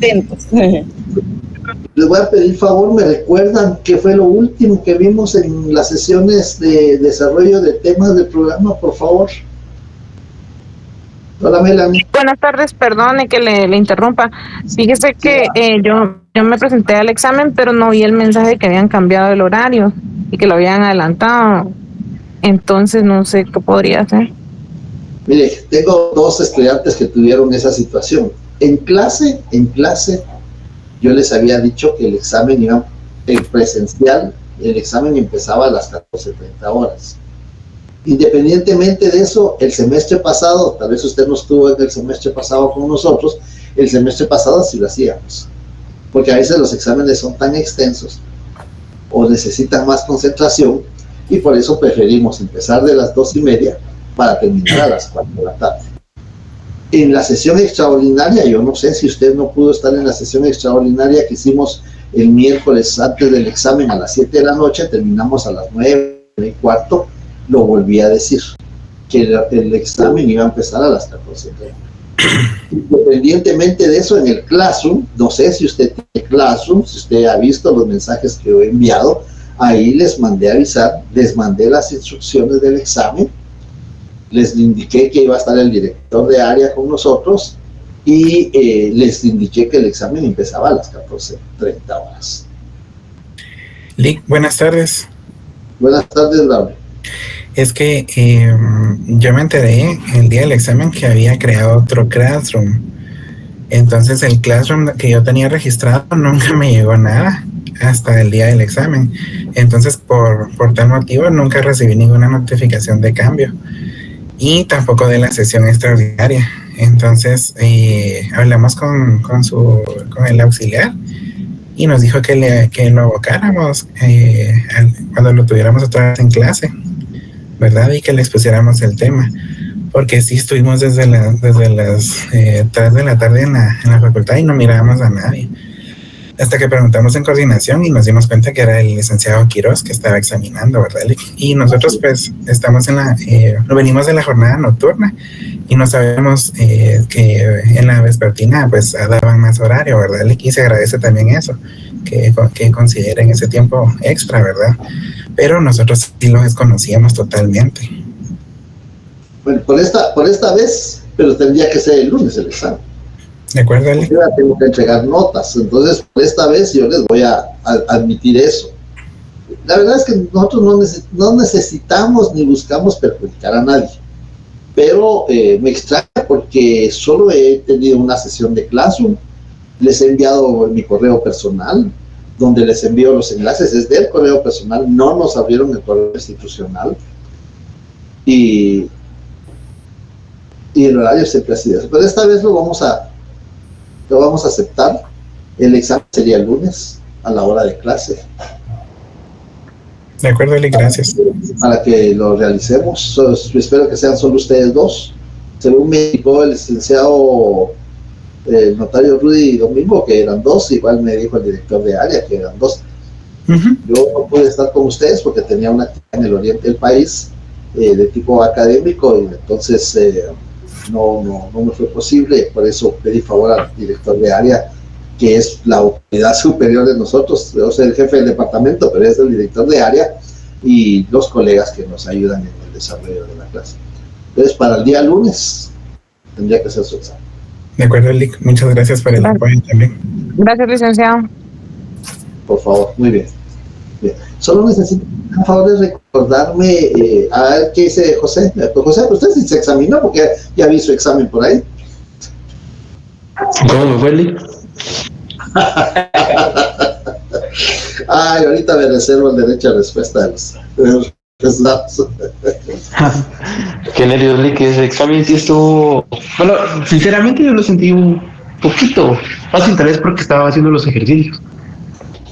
atentos. Les voy a pedir favor, ¿me recuerdan qué fue lo último que vimos en las sesiones de desarrollo de temas del programa, por favor? Hola, Melanie. Buenas tardes, perdone que le interrumpa. Fíjese que yo me presenté al examen, pero no vi el mensaje de que habían cambiado el horario y que lo habían adelantado. Entonces no sé qué podría hacer. Mire, tengo 2 estudiantes que tuvieron esa situación. En clase, yo les había dicho que el examen iba en presencial, el examen empezaba a las 14:30 horas. Independientemente de eso, el semestre pasado, tal vez usted no estuvo en el semestre pasado con nosotros, el semestre pasado sí lo hacíamos, porque a veces los exámenes son tan extensos o necesitan más concentración, y por eso preferimos empezar de las 2:30 para terminar a las 4 de la tarde. En la sesión extraordinaria, yo no sé si usted no pudo estar en la sesión extraordinaria que hicimos el miércoles antes del examen a las 7 de la noche, terminamos a las 9:15, lo volví a decir, que el examen iba a empezar a las 14:30. Independientemente de eso, en el Classroom, no sé si usted tiene Classroom, si usted ha visto los mensajes que yo he enviado, ahí les mandé avisar, les mandé las instrucciones del examen, les indiqué que iba a estar el director de área con nosotros y les indiqué que el examen empezaba a las 14:30 horas. Lick, buenas tardes. Buenas tardes, Laura. Es que yo me enteré el día del examen que había creado otro Classroom. Entonces el Classroom que yo tenía registrado nunca me llegó nada hasta el día del examen. Entonces por tal motivo nunca recibí ninguna notificación de cambio. Y tampoco de la sesión extraordinaria. Entonces hablamos con el auxiliar y nos dijo que lo abocáramos cuando lo tuviéramos otra vez en clase, ¿verdad? Y que le expusiéramos el tema, porque sí estuvimos desde las 3 de la tarde en la facultad y no mirábamos a nadie. Hasta que preguntamos en coordinación y nos dimos cuenta que era el licenciado Quiroz que estaba examinando, ¿verdad? Y nosotros pues estamos venimos de la jornada nocturna y no sabemos que en la vespertina pues daban más horario, ¿verdad? Y se agradece también eso, que consideren ese tiempo extra, ¿verdad? Pero nosotros sí lo desconocíamos totalmente. Bueno, por esta vez, pero tendría que ser el lunes el examen. ¿De acuerdo, Ali? Yo tengo que entregar notas, entonces por esta vez yo les voy a admitir eso. La verdad es que nosotros no necesitamos ni buscamos perjudicar a nadie, pero me extraña porque solo he tenido una sesión de Classroom, les he enviado mi correo personal, donde les envío los enlaces, es del correo personal, no nos abrieron el correo institucional, y el horario siempre ha sido eso, pero esta vez lo vamos a aceptar. El examen sería el lunes a la hora de clase. De acuerdo, Eli, gracias. Para que lo realicemos. Espero que sean solo ustedes 2. Según me indicó el licenciado el notario Rudy Domingo, que eran 2, igual me dijo el director de área que eran 2. Yo no pude estar con ustedes porque tenía una actividad en el oriente del país de tipo académico, y entonces no me fue posible. Por eso pedí favor al director de área, que es la autoridad superior de nosotros. Yo soy el jefe del departamento, pero es el director de área, y los colegas que nos ayudan en el desarrollo de la clase. Entonces, para el día lunes tendría que ser su examen. De acuerdo, Lick. Muchas gracias por el apoyo también. Gracias, licenciado. Por favor, muy bien. Bien. Solo necesito, por favor, de recordarme a ver qué dice José. José, usted sí se examinó, porque ya vi su examen por ahí. ¿Cómo me fue, Lick? Ay, ahorita me reservo el derecho a respuesta de los datos. Qué nervios, Lick, ese examen sí estuvo... Bueno, sinceramente yo lo sentí un poquito fácil, tal vez porque estaba haciendo los ejercicios.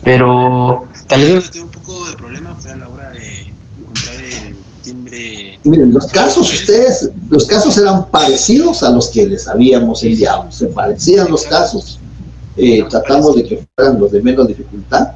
Pero tal vez donde tuve un poco de problema fue a la hora de encontrar el timbre. Miren, los casos eran parecidos a los que les habíamos enviado. Se parecían los casos. Tratamos de que fueran los de menos dificultad.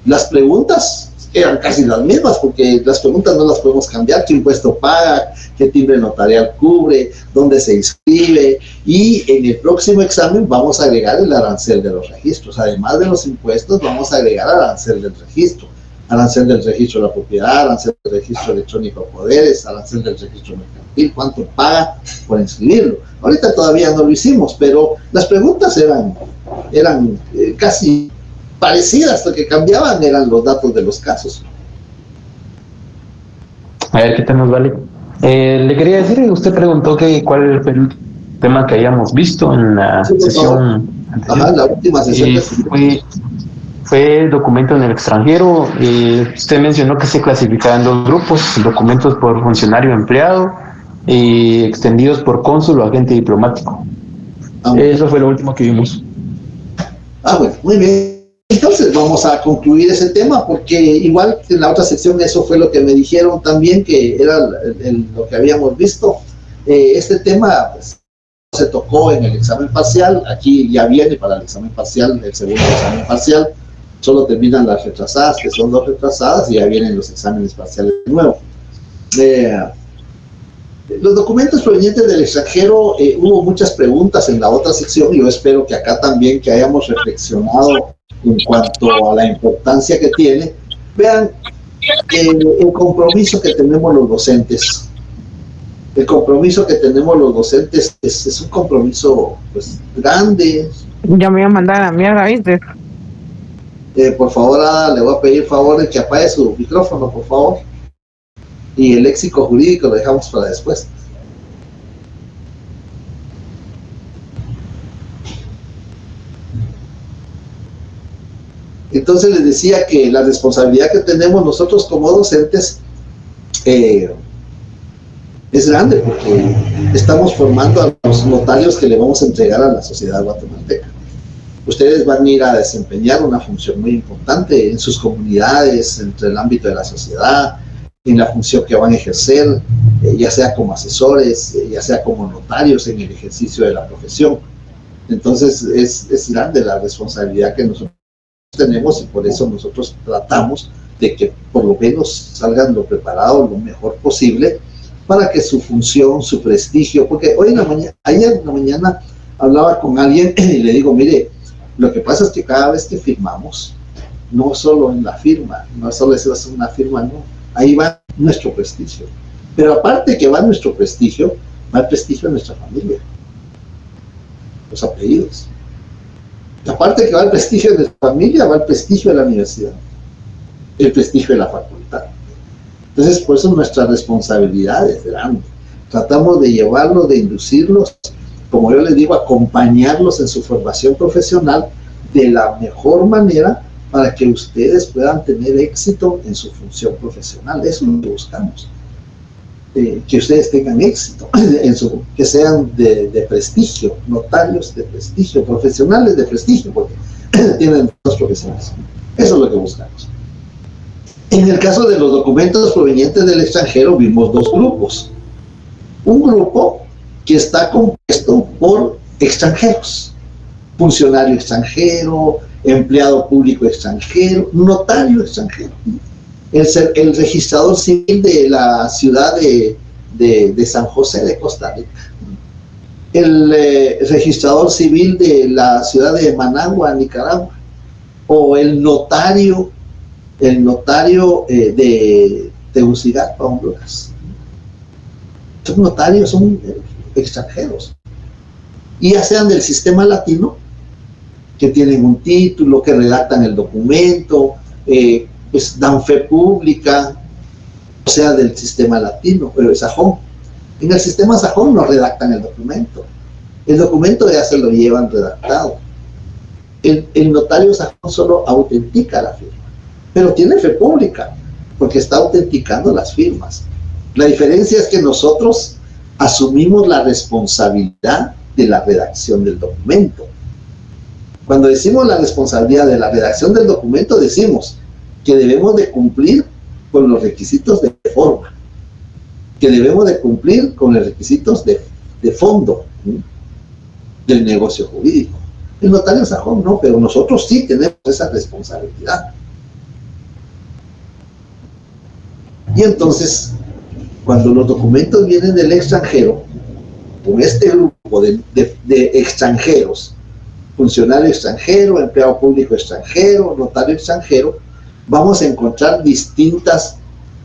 Las preguntas eran casi las mismas, porque las preguntas no las podemos cambiar: qué impuesto paga, qué timbre notarial cubre, dónde se inscribe, y en el próximo examen vamos a agregar el arancel de los registros. Además de los impuestos, vamos a agregar arancel del registro, arancel del registro de la propiedad, arancel del registro electrónico de poderes, arancel del registro mercantil, cuánto paga por inscribirlo. Ahorita todavía no lo hicimos, pero las preguntas eran casi parecidas. Lo que cambiaban eran los datos de los casos. A ver, ¿qué tal nos vale? Le quería decir, usted preguntó que cuál fue el tema que habíamos visto en la sesión anterior. Ajá, la última sesión. Fue documento en el extranjero. Usted mencionó que se clasificaba en dos grupos: documentos por funcionario empleado y extendidos por cónsul o agente diplomático. Eso fue lo último que vimos. Bueno, muy bien. Entonces vamos a concluir ese tema, porque igual que en la otra sección, eso fue lo que me dijeron también, que era lo que habíamos visto. Este tema pues, se tocó en el examen parcial. Aquí ya viene para el examen parcial, el segundo examen parcial. Solo terminan las retrasadas, que son 2 retrasadas, y ya vienen los exámenes parciales de nuevo. Los documentos provenientes del extranjero, hubo muchas preguntas en la otra sección, y yo espero que acá también que hayamos reflexionado en cuanto a la importancia que tiene. Vean, el compromiso que tenemos los docentes. El compromiso que tenemos los docentes es un compromiso pues grande. Ya me iba a mandar a la mierda, ¿viste? Por favor, Ada, le voy a pedir favor de que apague su micrófono, por favor. Y el léxico jurídico lo dejamos para después. Entonces les decía que la responsabilidad que tenemos nosotros como docentes es grande, porque estamos formando a los notarios que le vamos a entregar a la sociedad guatemalteca. Ustedes van a ir a desempeñar una función muy importante en sus comunidades, entre el ámbito de la sociedad, en la función que van a ejercer, ya sea como asesores, ya sea como notarios en el ejercicio de la profesión. Entonces es grande la responsabilidad que nosotros tenemos, y por eso nosotros tratamos de que por lo menos salgan lo preparado, lo mejor posible, para que su función, su prestigio, porque ayer en la mañana hablaba con alguien y le digo: mire, lo que pasa es que cada vez que firmamos, no solo en la firma, no solo es una firma, no, ahí va nuestro prestigio. Pero aparte que va nuestro prestigio, va el prestigio de nuestra familia, los apellidos. Aparte que va el prestigio de nuestra familia, va el prestigio de la universidad, el prestigio de la facultad. Entonces, por eso nuestra responsabilidad es grande. Tratamos de llevarlos, de inducirlos, como yo les digo, acompañarlos en su formación profesional de la mejor manera, para que ustedes puedan tener éxito en su función profesional. Eso es lo que buscamos. Que ustedes tengan éxito, que sean de prestigio, notarios de prestigio, profesionales de prestigio, porque tienen dos profesiones. Eso es lo que buscamos. En el caso de los documentos provenientes del extranjero, vimos 2 grupos. Un grupo que está compuesto por extranjeros: funcionario extranjero, empleado público extranjero, notario extranjero, el registrador civil de la ciudad de San José de Costa Rica, el registrador civil de la ciudad de Managua, Nicaragua, o el notario de Tegucigalpa, Honduras. Estos notarios son extranjeros, y ya sean del sistema latino, que tienen un título, que redactan el documento, pues dan fe pública, o sea, del sistema latino, pero es sajón. En el sistema sajón no redactan el documento ya se lo llevan redactado. El notario sajón solo autentica la firma, pero tiene fe pública, porque está autenticando las firmas. La diferencia es que nosotros asumimos la responsabilidad de la redacción del documento. Cuando decimos la responsabilidad de la redacción del documento, decimos que debemos de cumplir con los requisitos de forma, que debemos de cumplir con los requisitos de fondo, ¿sí?, del negocio jurídico. El notario sajón no, pero nosotros sí tenemos esa responsabilidad. Y entonces, cuando los documentos vienen del extranjero, con este grupo de extranjeros, funcionario extranjero, empleado público extranjero, notario extranjero, vamos a encontrar distintas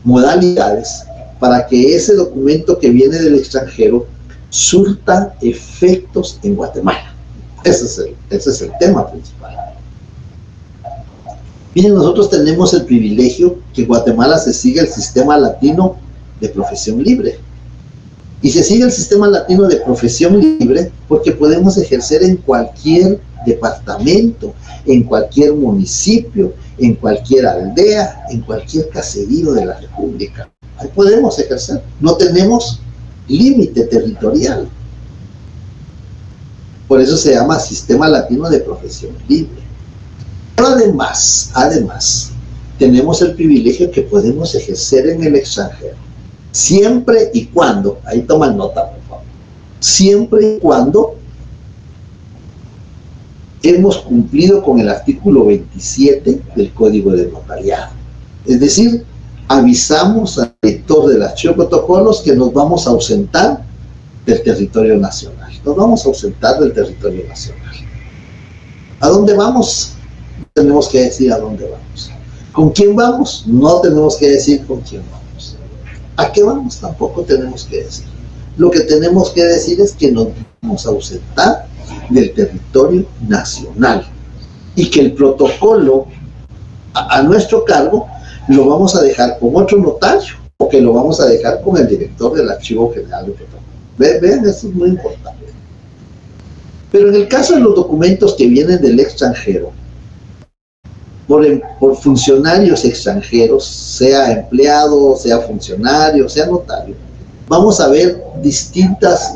modalidades para que ese documento que viene del extranjero surta efectos en Guatemala. Ese es el tema principal. Miren, nosotros tenemos el privilegio que en Guatemala se sigue el sistema latino de profesión libre. Y se sigue el sistema latino de profesión libre porque podemos ejercer en cualquier departamento, en cualquier municipio, en cualquier aldea, en cualquier caserío de la República. Ahí podemos ejercer. No tenemos límite territorial. Por eso se llama Sistema Latino de Profesión Libre. Pero además, tenemos el privilegio que podemos ejercer en el extranjero. Siempre y cuando, ahí toman nota, por favor, siempre y cuando hemos cumplido con el artículo 27 del Código de Notariado. Es decir, avisamos al director del archivo de protocolos que nos vamos a ausentar del territorio nacional. Nos vamos a ausentar del territorio nacional. ¿A dónde vamos? No tenemos que decir a dónde vamos. ¿Con quién vamos? No tenemos que decir con quién vamos. ¿A qué vamos? Tampoco tenemos que decir. Lo que tenemos que decir es que nos vamos a ausentar del territorio nacional y que el protocolo a nuestro cargo lo vamos a dejar con otro notario o que lo vamos a dejar con el director del Archivo General de Protocolo. Vean, eso es muy importante. Pero en el caso de los documentos que vienen del extranjero, por funcionarios extranjeros, sea empleado, sea funcionario, sea notario, vamos a ver distintas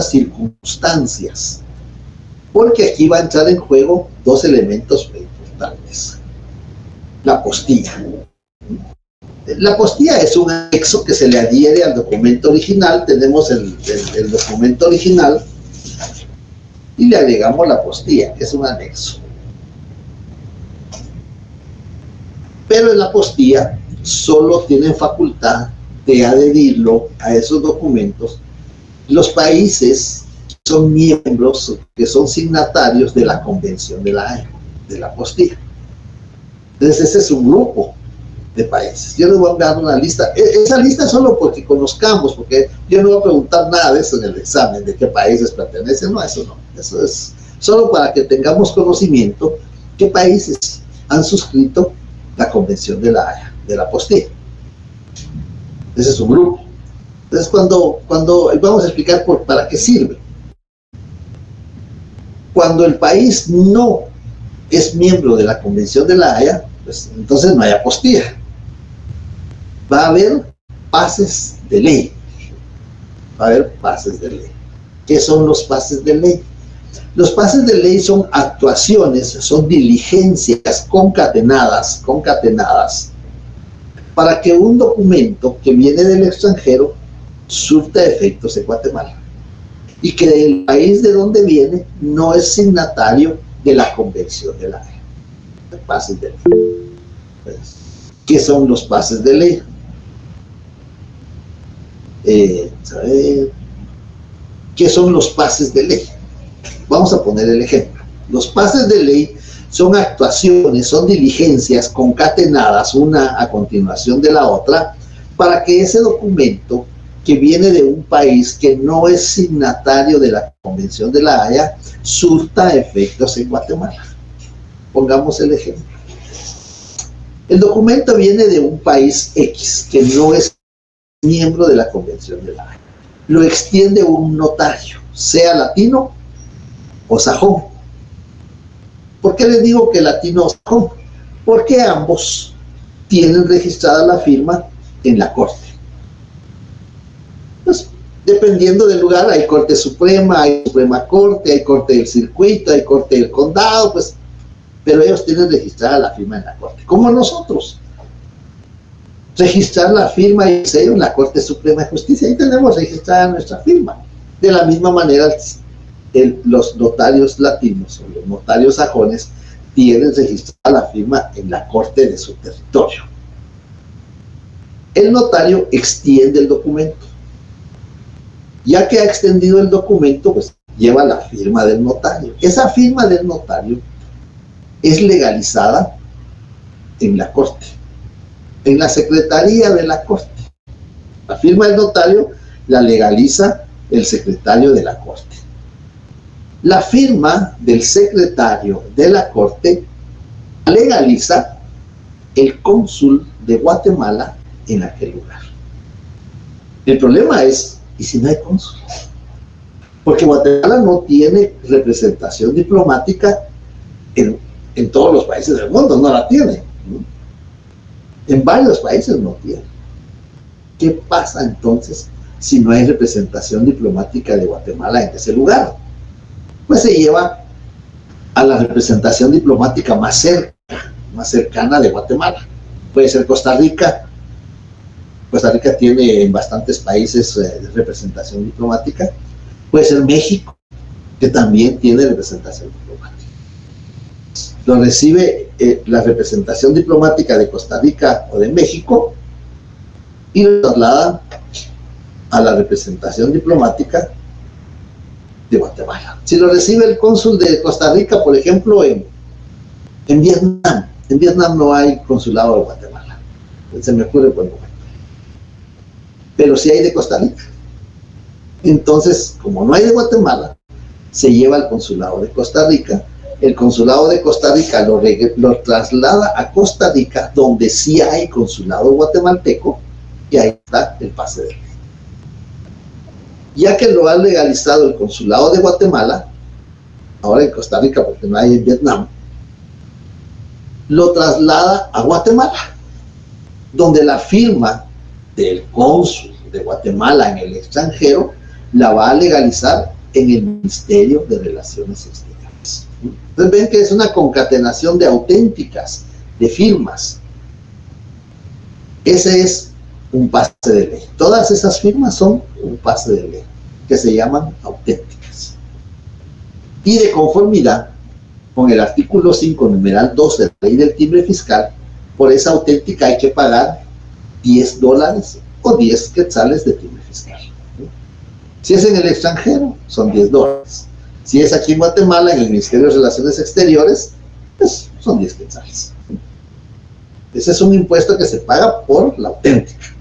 circunstancias, porque aquí va a entrar en juego dos elementos muy importantes. La apostilla. La apostilla es un anexo que se le adhiere al documento original. Tenemos el documento original y le agregamos la apostilla, que es un anexo. Pero en la apostilla solo tienen facultad de adherirlo a esos documentos los países que son miembros, que son signatarios de la Convención de la Haya, de la apostilla. Entonces ese es un grupo de países. Yo les voy a dar una lista. Esa lista es solo porque conozcamos, porque yo no voy a preguntar nada de eso en el examen, de qué países pertenecen. No, eso no. Eso es solo para que tengamos conocimiento qué países han suscrito la Convención de la Haya, de la apostilla. Ese es un grupo. Entonces cuando vamos a explicar para qué sirve. Cuando el país no es miembro de la Convención de la Haya, pues entonces no hay apostilla. Va a haber pases de ley. Va a haber pases de ley. ¿Qué son los pases de ley? Los pases de ley son actuaciones, son diligencias concatenadas para que un documento que viene del extranjero surta efectos en Guatemala y que el país de donde viene no es signatario de la Convención de la Haya. Pases de ley. ¿Qué son los pases de ley? ¿Qué son los pases de ley? Vamos a poner el ejemplo. Los pases de ley son actuaciones, son diligencias concatenadas una a continuación de la otra para que ese documento que viene de un país que no es signatario de la Convención de la Haya surta efectos en Guatemala. Pongamos el ejemplo. El documento viene de un país X que no es miembro de la Convención de la Haya. Lo extiende un notario, sea latino o sajón. ¿Por qué les digo que latino o sajón? Porque ambos tienen registrada la firma en la Corte. Pues, dependiendo del lugar, hay Corte Suprema, hay Suprema Corte, hay Corte del Circuito, hay Corte del Condado, pues, pero ellos tienen registrada la firma en la Corte, como nosotros. Registrar la firma y el sello en la Corte Suprema de Justicia, ahí tenemos registrada nuestra firma. De la misma manera, los notarios latinos o los notarios sajones tienen registrada la firma en la Corte de su territorio. el notario extiende el documento. Ya que ha extendido el documento, pues lleva la firma del notario. Esa firma del notario es legalizada en la corte, en la secretaría de la corte. La firma del notario la legaliza el secretario de la corte. La firma del secretario de la corte legaliza el cónsul de Guatemala en aquel lugar. El problema es, ¿y si no hay cónsul? Porque Guatemala no tiene representación diplomática en todos los países del mundo, no la tiene. En varios países no tiene. ¿Qué pasa entonces si no hay representación diplomática de Guatemala en ese lugar? Pues se lleva a la representación diplomática más cercana de Guatemala. Puede ser Costa Rica. Costa Rica tiene en bastantes países representación diplomática. Puede ser México, que también tiene representación diplomática. Lo recibe la representación diplomática de Costa Rica o de México y lo traslada a la representación diplomática de Guatemala. Si lo recibe el cónsul de Costa Rica, por ejemplo, en Vietnam no hay consulado de Guatemala. Se me ocurre por el momento. Pero sí hay de Costa Rica. Entonces, como no hay de Guatemala, se lleva al consulado de Costa Rica. El consulado de Costa Rica lo traslada a Costa Rica, donde sí hay consulado guatemalteco, y ahí está el pase de ley. Ya que lo ha legalizado el consulado de Guatemala, ahora en Costa Rica porque no hay en Vietnam, lo traslada a Guatemala, donde la firma del cónsul de Guatemala en el extranjero la va a legalizar en el Ministerio de Relaciones Exteriores. Entonces ven que es una concatenación de auténticas, de firmas. Ese es un pase de ley. Todas esas firmas son un pase de ley, que se llaman auténticas. Y de conformidad con el artículo 5, numeral 2 de la ley del timbre fiscal, por esa auténtica hay que pagar $10 o 10 quetzales de timbre fiscal. Si es en el extranjero, son $10. Si es aquí en Guatemala, en el Ministerio de Relaciones Exteriores, pues son 10 quetzales. Ese es un impuesto que se paga por la auténtica.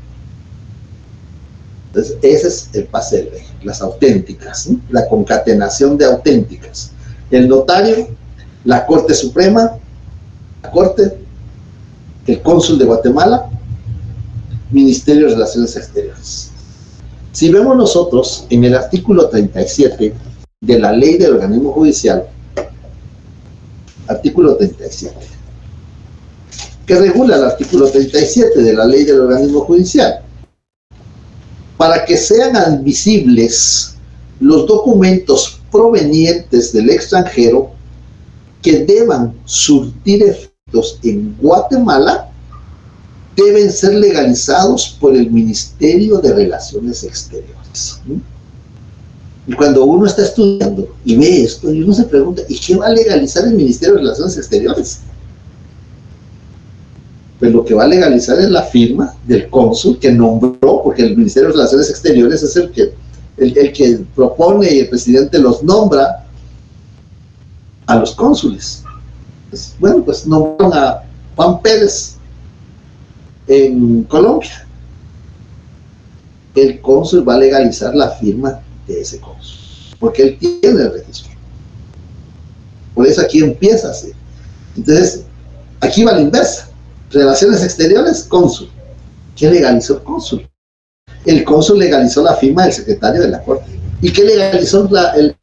Entonces, ese es el pase de ley, las auténticas, ¿sí? La concatenación de auténticas. El notario, la Corte Suprema, la Corte, el cónsul de Guatemala, Ministerio de Relaciones Exteriores. Si vemos nosotros en el artículo 37 de la Ley del Organismo Judicial, artículo 37, que regula el artículo 37 de la Ley del Organismo Judicial, para que sean admisibles los documentos provenientes del extranjero que deban surtir efectos en Guatemala, deben ser legalizados por el Ministerio de Relaciones Exteriores. Y cuando uno está estudiando y ve esto, y uno se pregunta, ¿y qué va a legalizar el Ministerio de Relaciones Exteriores? Pues lo que va a legalizar es la firma del cónsul que nombró, porque el Ministerio de Relaciones Exteriores es el que propone y el presidente los nombra a los cónsules. Pues, bueno, pues nombraron a Juan Pérez en Colombia. El cónsul va a legalizar la firma de ese cónsul, porque él tiene el registro. Por eso aquí empieza así. Entonces, aquí va la inversa. Relaciones Exteriores, cónsul. ¿Qué legalizó el cónsul? El cónsul legalizó la firma del secretario de la Corte. ¿Y qué legalizó el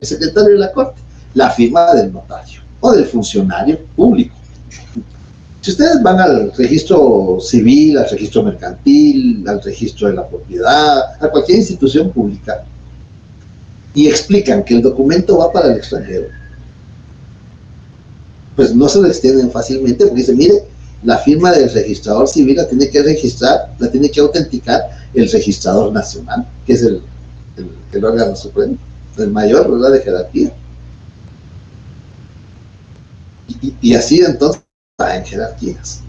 secretario de la Corte? La firma del notario o del funcionario público. Si ustedes van al registro civil, al registro mercantil, al registro de la propiedad, a cualquier institución pública, y explican que el documento va para el extranjero, pues no se lo extienden fácilmente, porque dicen, mire, la firma del registrador civil la tiene que registrar, la tiene que autenticar el registrador nacional, que es el órgano supremo, el mayor, ¿verdad?, de jerarquía. Y así entonces va en jerarquías.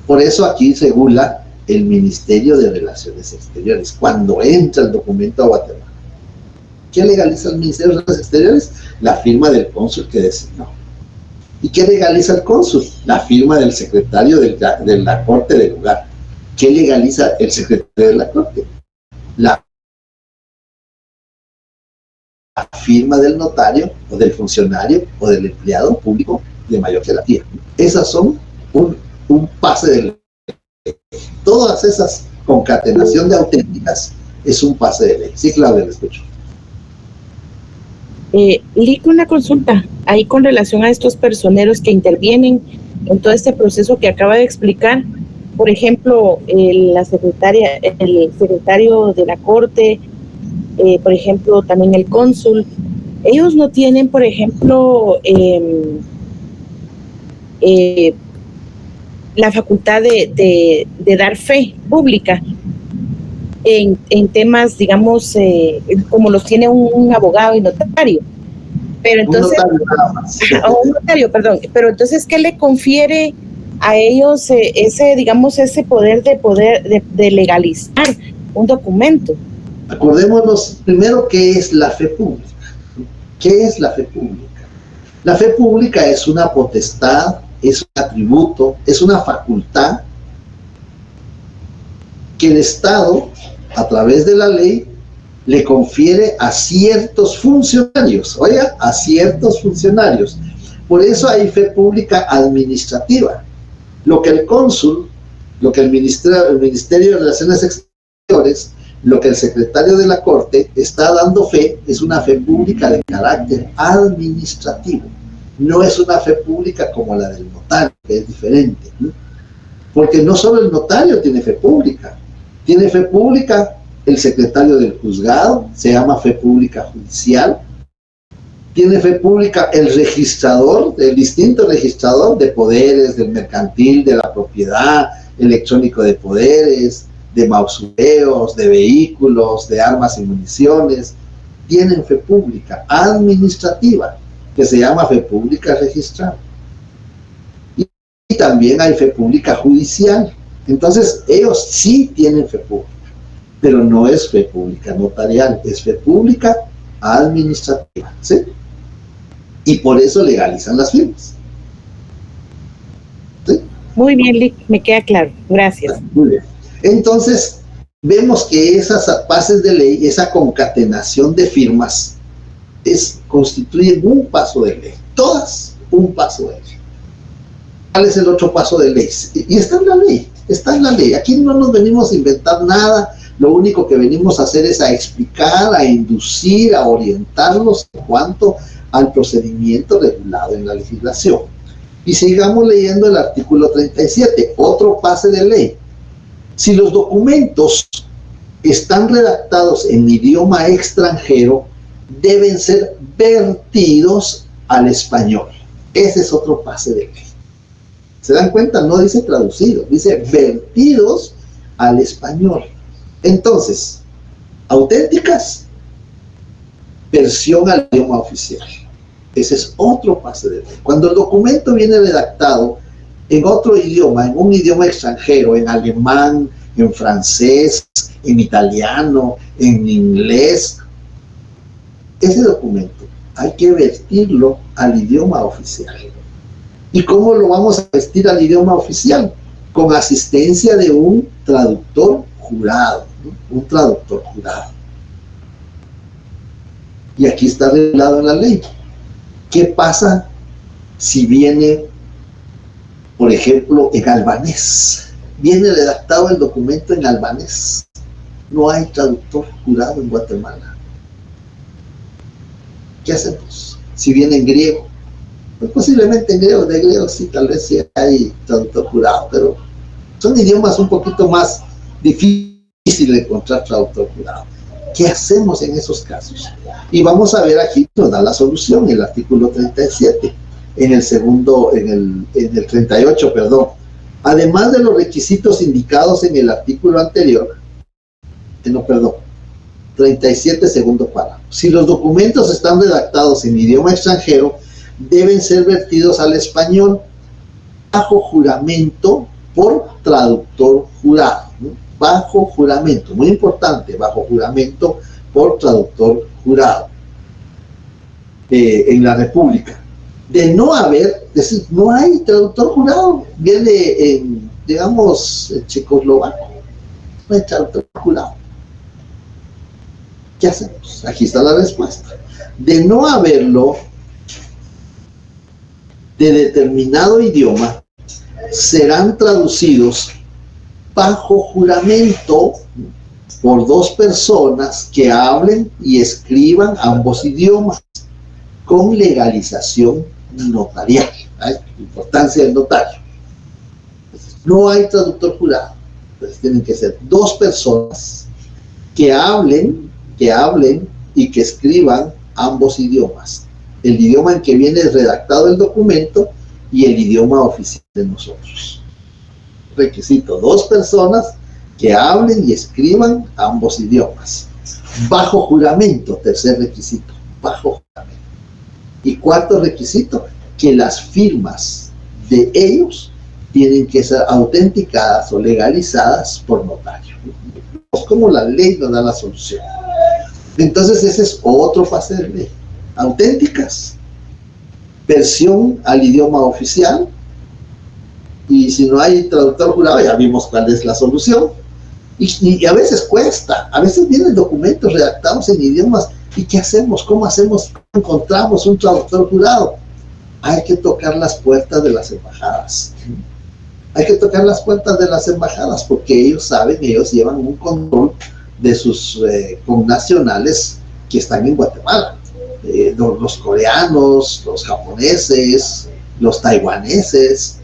Por eso aquí regula el Ministerio de Relaciones Exteriores, cuando entra el documento a Guatemala. ¿Qué legaliza el Ministerio de Relaciones Exteriores? La firma del cónsul que designó. ¿Y qué legaliza el cónsul? La firma del secretario de la corte del lugar. ¿Qué legaliza el secretario de la corte? La firma del notario o del funcionario o del empleado público de mayor jerarquía. Esas son un pase de ley. Todas esas concatenación de auténticas es un pase de ley. Sí, Claudia, le escucho. Lic, una consulta ahí con relación a estos personeros que intervienen en todo este proceso que acaba de explicar. Por ejemplo, el secretario de la corte, por ejemplo, también el cónsul, ellos no tienen, por ejemplo, la facultad de dar fe pública en temas, digamos, como los tiene un abogado y notario. Pero entonces, un notario, perdón, pero entonces, ¿qué le confiere a ellos ese poder de legalizar un documento? Acordémonos primero qué es la fe pública. ¿Qué es la fe pública? La fe pública es una potestad, es un atributo, es una facultad que el Estado, a través de la ley, le confiere a ciertos funcionarios, oiga, a ciertos funcionarios. Por eso hay fe pública administrativa. Lo que el cónsul, lo que el Ministerio de Relaciones Exteriores, lo que el secretario de la Corte está dando fe es una fe pública de carácter administrativo. No es una fe pública como la del notario, que es diferente, ¿no? Porque no solo el notario tiene fe pública el secretario del juzgado, se llama fe pública judicial, tiene fe pública el registrador, el distinto registrador de poderes, del mercantil, de la propiedad, electrónico de poderes, de mausoleos, de vehículos, de armas y municiones, tienen fe pública administrativa, que se llama fe pública registral. Y también hay fe pública judicial. Entonces, ellos sí tienen fe pública, pero no es fe pública notarial, es fe pública administrativa, ¿sí? Y por eso legalizan las firmas. ¿Sí? Muy bien, Lic, me queda claro. Gracias. Muy bien. Entonces, vemos que esas pases de ley, esa concatenación de firmas, constituyen un paso de ley. Todas un paso de ley. ¿Cuál es el otro paso de ley? Y está en la ley, está en la ley. Aquí no nos venimos a inventar nada. Lo único que venimos a hacer es a explicar, a inducir, a orientarlos en cuanto al procedimiento regulado en la legislación. Y sigamos leyendo el artículo 37, otro pase de ley. Si los documentos están redactados en idioma extranjero, deben ser vertidos al español. Ese es otro pase de ley. ¿Se dan cuenta? No dice traducidos, dice vertidos al español. Entonces, auténticas, versión al idioma oficial. Ese es otro pase de ley. Cuando el documento viene redactado en otro idioma, en un idioma extranjero, en alemán, en francés, en italiano, en inglés, ese documento hay que vestirlo al idioma oficial. ¿Y cómo lo vamos a vestir al idioma oficial? Con asistencia de un traductor jurado, ¿no? Un traductor jurado. Y aquí está regulado en la ley. ¿Qué pasa si viene, por ejemplo, en albanés? Viene redactado el documento en albanés. No hay traductor jurado en Guatemala. ¿Qué hacemos? Si viene en griego, pues posiblemente en griego, de griego sí, tal vez sí hay traductor jurado, pero son idiomas un poquito más difíciles de encontrar traductor jurado. ¿Qué hacemos en esos casos? Y vamos a ver aquí, nos da la solución, el artículo 37, en el 38, perdón. Además de los requisitos indicados en el artículo anterior, 37, segundo párrafo. Si los documentos están redactados en idioma extranjero, deben ser vertidos al español bajo juramento por traductor jurado, ¿no? Bajo juramento, muy importante, bajo juramento por traductor jurado en la República. De no haber, es decir, no hay traductor jurado, viene en, digamos, en checoslovaco, no hay traductor jurado. ¿Qué hacemos? Aquí está la respuesta. De no haberlo, de determinado idioma, serán traducidos bajo juramento por dos personas que hablen y escriban ambos idiomas con legalización notarial. La importancia del notario. No hay traductor jurado. Entonces tienen que ser dos personas que hablen y que escriban ambos idiomas. El idioma en que viene redactado el documento y el idioma oficial de nosotros. Requisito, dos personas que hablen y escriban ambos idiomas. Bajo juramento, tercer requisito, bajo juramento. Y cuarto requisito, que las firmas de ellos tienen que ser autenticadas o legalizadas por notario. Es como la ley nos da la solución. Entonces ese es otro pase de ley. Auténticas, versión al idioma oficial, y si no hay traductor jurado ya vimos cuál es la solución. Y a veces cuesta, a veces vienen documentos redactados en idiomas, ¿y qué hacemos? ¿Cómo hacemos? Encontramos un traductor jurado. Hay que tocar las puertas de las embajadas. Hay que tocar las puertas de las embajadas porque ellos saben, ellos llevan un control de sus connacionales que están en Guatemala. Los coreanos, los japoneses, los taiwaneses.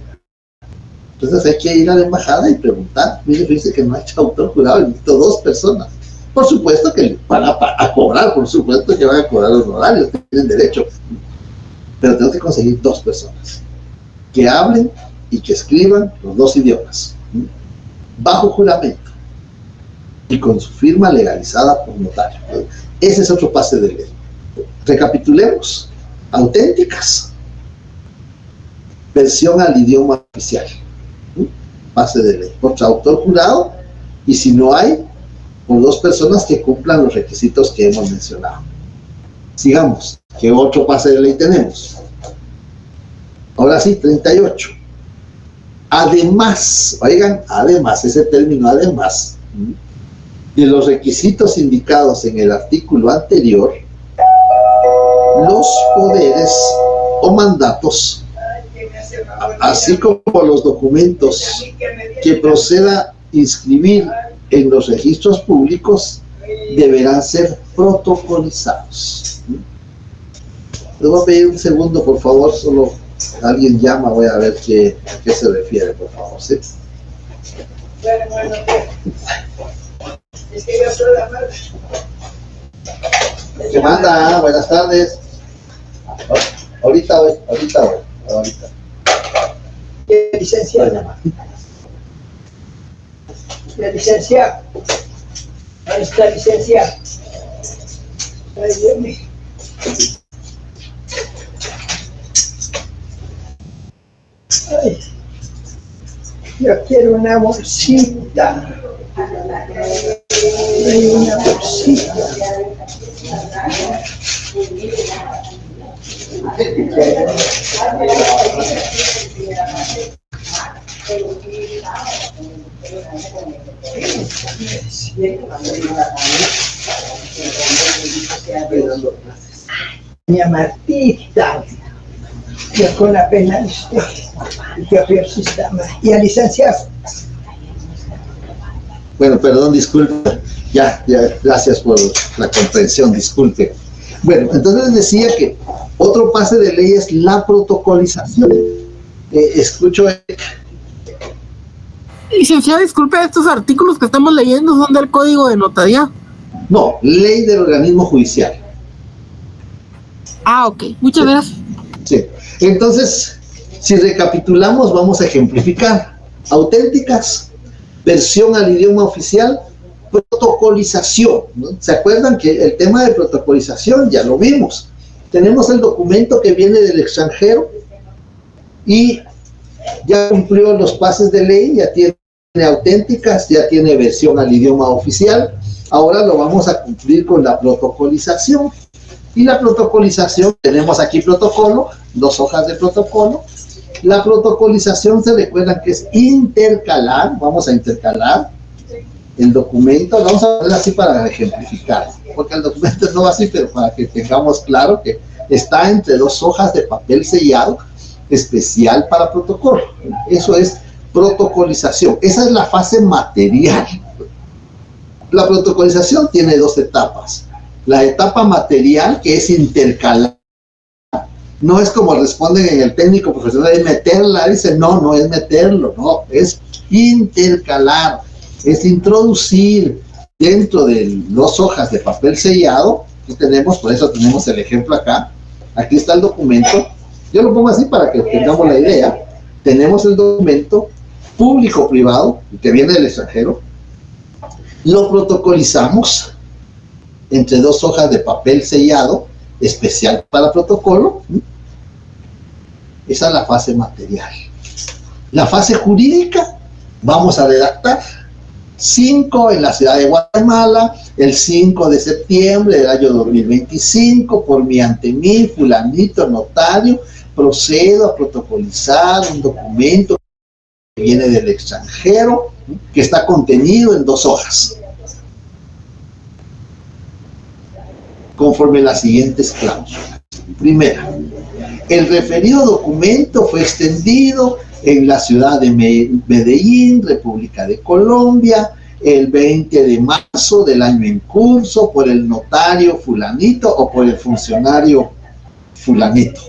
Entonces hay que ir a la embajada y preguntar. Mire, dice que no hay traductor jurado, necesito dos personas. Por supuesto que van a cobrar, por supuesto que van a cobrar los honorarios, tienen derecho. Pero tengo que conseguir dos personas que hablen y que escriban los dos idiomas, bajo juramento y con su firma legalizada por notario. Ese es otro pase de ley. Recapitulemos: auténticas, versión al idioma oficial, pase de ley, por traductor jurado, y si no hay, por dos personas que cumplan los requisitos que hemos mencionado. Sigamos, ¿qué otro pase de ley tenemos? Ahora sí, 38. Además, oigan, además, ese término además, de los requisitos indicados en el artículo anterior, los poderes o mandatos, así como los documentos que proceda inscribir en los registros públicos, deberán ser protocolizados. Les voy a pedir un segundo, por favor, solo alguien llama, voy a ver a qué se refiere, por favor, ¿sí? Bueno, es que yo soy la madre. ¿Qué manda? Buenas tardes. Ahorita voy. Licenciada. La licenciada. Ahí está, licenciada. Ahí viene. Ay, yo quiero una bolsita. Hay una bolsita. Doña Martita, yo con la pena de usted, yo peor sistema. Y al licenciado. Bueno, perdón, disculpe. Ya, gracias por la comprensión, disculpe. Bueno, entonces les decía que otro pase de ley es la protocolización. Escucho. Licenciado, disculpe, estos artículos que estamos leyendo son del Código de Notaría. No, ley del organismo judicial. Ah, ok, muchas gracias. Sí, entonces, si recapitulamos, vamos a ejemplificar. Auténticas, versión al idioma oficial, protocolización, ¿no? ¿Se acuerdan que el tema de protocolización ya lo vimos? Tenemos el documento que viene del extranjero y ya cumplió los pases de ley, ya tiene auténticas, ya tiene versión al idioma oficial. Ahora lo vamos a cumplir con la protocolización. Y la protocolización, tenemos aquí protocolo, 2 hojas de protocolo. La protocolización, se recuerdan que es intercalar, vamos a intercalar el documento, vamos a verlo así para ejemplificar, porque el documento no va así, pero para que tengamos claro que está entre 2 hojas de papel sellado especial para protocolo. Eso es protocolización, esa es la fase material. La protocolización tiene 2 etapas. La etapa material, que es intercalar, no es como responden en el técnico profesional, es meterla, dice, no es meterlo, no, es intercalar, es introducir dentro de 2 hojas de papel sellado, que tenemos, por eso tenemos el ejemplo acá, aquí está el documento, yo lo pongo así para que tengamos la idea, tenemos el documento público-privado, que viene del extranjero, lo protocolizamos entre 2 hojas de papel sellado, especial para protocolo. Esa es la fase material. La fase jurídica, vamos a redactar 5 en la ciudad de Guatemala, el 5 de septiembre del año 2025, por mí ante mí, fulanito, notario, procedo a protocolizar un documento que viene del extranjero, que está contenido en 2 hojas. Conforme las siguientes cláusulas. Primera, el referido documento fue extendido en la ciudad de Medellín, República de Colombia, el 20 de marzo del año en curso, por el notario fulanito o por el funcionario fulanito.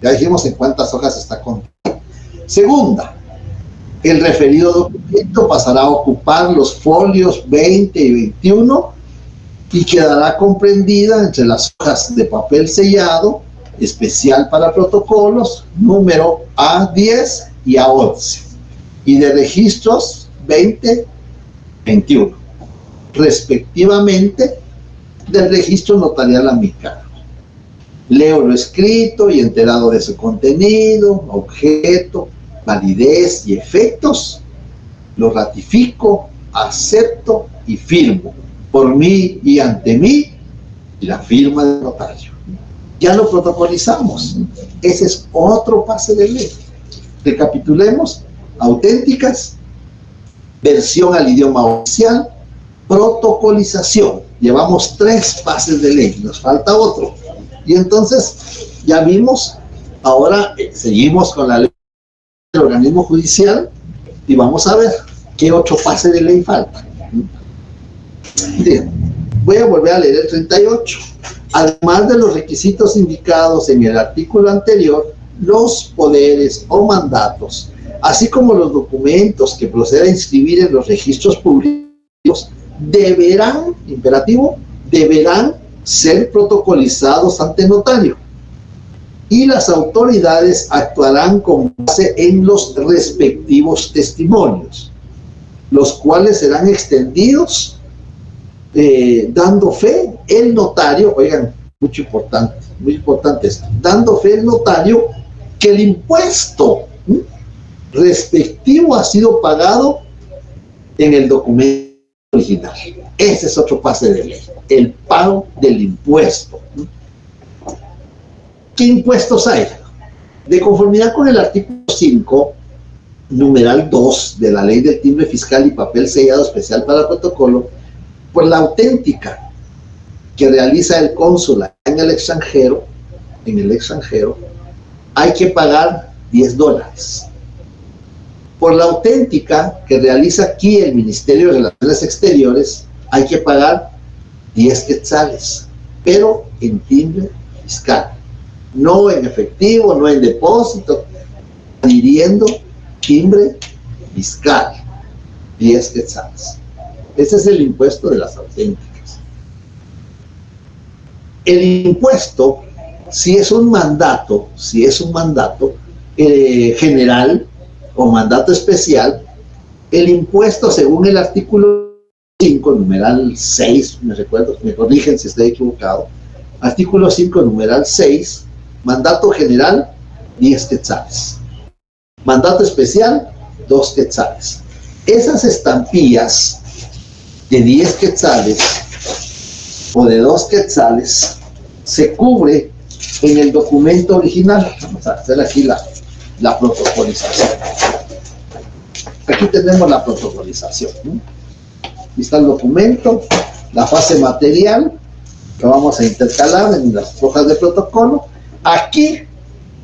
Ya dijimos en cuántas hojas está contenido. Segunda, el referido documento pasará a ocupar los folios 20 y 21 y quedará comprendida entre las hojas de papel sellado especial para protocolos número A10 y A11 y de registros 20, 21 respectivamente del registro notarial a mi cargo. Leo lo escrito y enterado de su contenido, objeto, validez y efectos, lo ratifico, acepto y firmo por mí y ante mí, y la firma del notario. Ya lo protocolizamos. Ese es otro pase de ley. Recapitulemos: auténticas, versión al idioma oficial, protocolización. Llevamos 3 pases de ley, nos falta otro. Y entonces, ya vimos, ahora seguimos con la ley del organismo judicial y vamos a ver qué otro pase de ley falta. Bien, voy a volver a leer el 38. Además de los requisitos indicados en el artículo anterior, los poderes o mandatos, así como los documentos que proceda a inscribir en los registros públicos, deberán, imperativo, deberán ser protocolizados ante notario. Y las autoridades actuarán con base en los respectivos testimonios, los cuales serán extendidos dando fe el notario, oigan, muy importante esto, dando fe el notario que el impuesto respectivo ha sido pagado en el documento original. Ese es otro pase de ley, el pago del impuesto. ¿Qué impuestos hay? De conformidad con el artículo 5, numeral 2 de la Ley del Timbre Fiscal y Papel Sellado Especial para Protocolo, por la auténtica que realiza el cónsul en el extranjero, hay que pagar $10. Por la auténtica que realiza aquí el Ministerio de Relaciones Exteriores, hay que pagar 10 quetzales, pero en timbre fiscal, no en efectivo, no en depósito, adhiriendo timbre fiscal, 10 quetzales. Ese es el impuesto de las auténticas. El impuesto, si es un mandato general o mandato especial, el impuesto según el artículo 5, numeral 6, me recuerdo, me corrigen si estoy equivocado, artículo 5, numeral 6, mandato general, 10 quetzales. Mandato especial, 2 quetzales. Esas estampillas de 10 quetzales o de 2 quetzales se cubre en el documento original. Vamos a hacer aquí la protocolización. Aquí tenemos la protocolización, ¿no? Aquí está el documento, la fase material que vamos a intercalar en las hojas de protocolo. Aquí,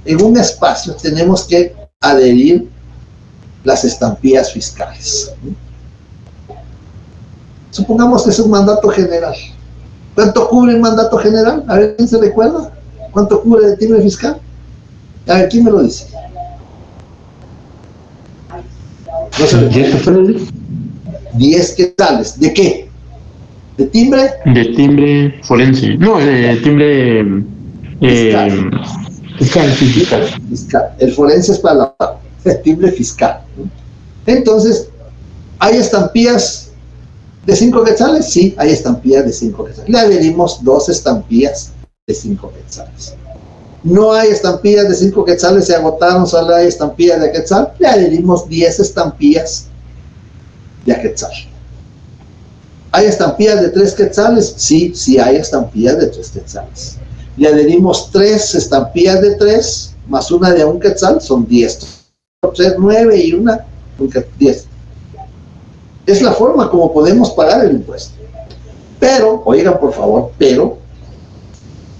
en un espacio, tenemos que adherir las estampillas fiscales. Supongamos que es un mandato general. ¿Cuánto cubre el mandato general? A ver, ¿quién se recuerda? ¿Cuánto cubre de timbre fiscal? A ver, ¿quién me lo dice? No se recuerda. 10 quetzales. ¿De qué? ¿De timbre? De timbre forense. No, de timbre fiscal. El forense es para el timbre fiscal. Entonces, ¿hay estampillas de 5 quetzales? Sí, hay estampillas de 5 quetzales. Le adherimos 2 estampillas de 5 quetzales. No hay estampillas de 5 quetzales, se agotaron, solo hay estampillas de quetzal. Le adherimos 10 estampillas de quetzal. ¿Hay estampillas de 3 quetzales? Sí, sí hay estampillas de 3 quetzales. Le adherimos 3 estampillas de 3, más una de 1 quetzal, son 10. 3, 9 y una, 10. Es la forma como podemos pagar el impuesto. Pero, oigan por favor, pero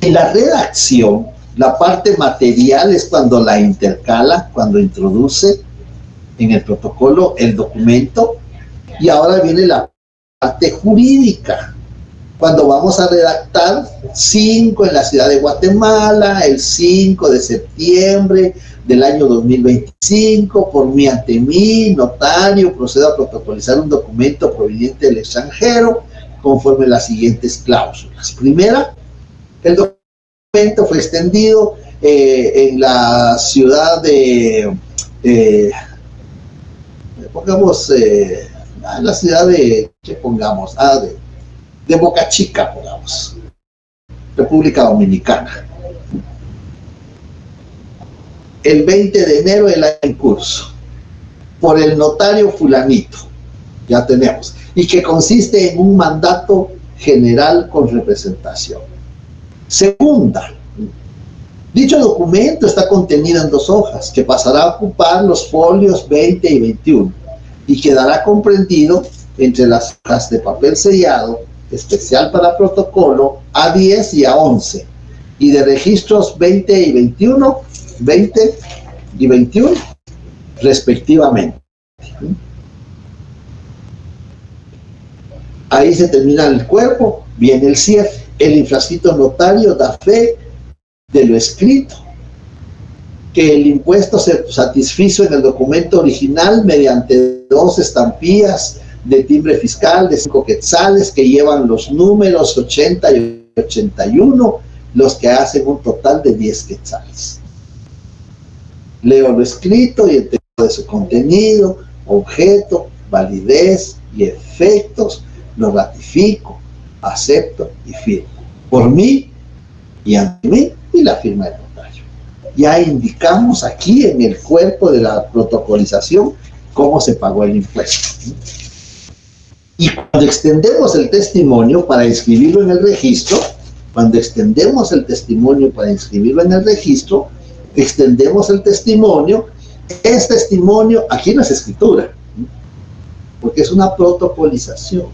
en la redacción, la parte material es cuando la intercala, cuando introduce en el protocolo el documento, y ahora viene la parte jurídica, cuando vamos a redactar 5 en la ciudad de Guatemala, el 5 de septiembre del año 2025, por mí ante mí, notario, procedo a protocolizar un documento proveniente del extranjero, conforme las siguientes cláusulas. Primera, el documento fue extendido en la ciudad de, pongamos, en la ciudad de, ¿qué pongamos? De Boca Chica, pongamos, República Dominicana. El 20 de enero del año en curso, por el notario fulanito, ya tenemos, y que consiste en un mandato general con representación. Segunda, dicho documento está contenido en 2 hojas, que pasará a ocupar los folios 20 y 21, y quedará comprendido entre las hojas de papel sellado, especial para protocolo, A10 y A11, y de registros 20 y 21, 20 y 21, respectivamente. Ahí se termina el cuerpo, viene el cierre. El infrascrito notario da fe de lo escrito, que el impuesto se satisfizo en el documento original mediante 2 estampillas de timbre fiscal de 5 quetzales que llevan los números 80 y 81, los que hacen un total de 10 quetzales. Leo lo escrito y el texto de su contenido, objeto, validez y efectos, lo ratifico, acepto y firmo. Por mí y ante mí, y la firma del notario. Ya indicamos aquí en el cuerpo de la protocolización cómo se pagó el impuesto. Y cuando extendemos el testimonio para inscribirlo en el registro, extendemos el testimonio, es testimonio, aquí no es escritura, porque es una protocolización.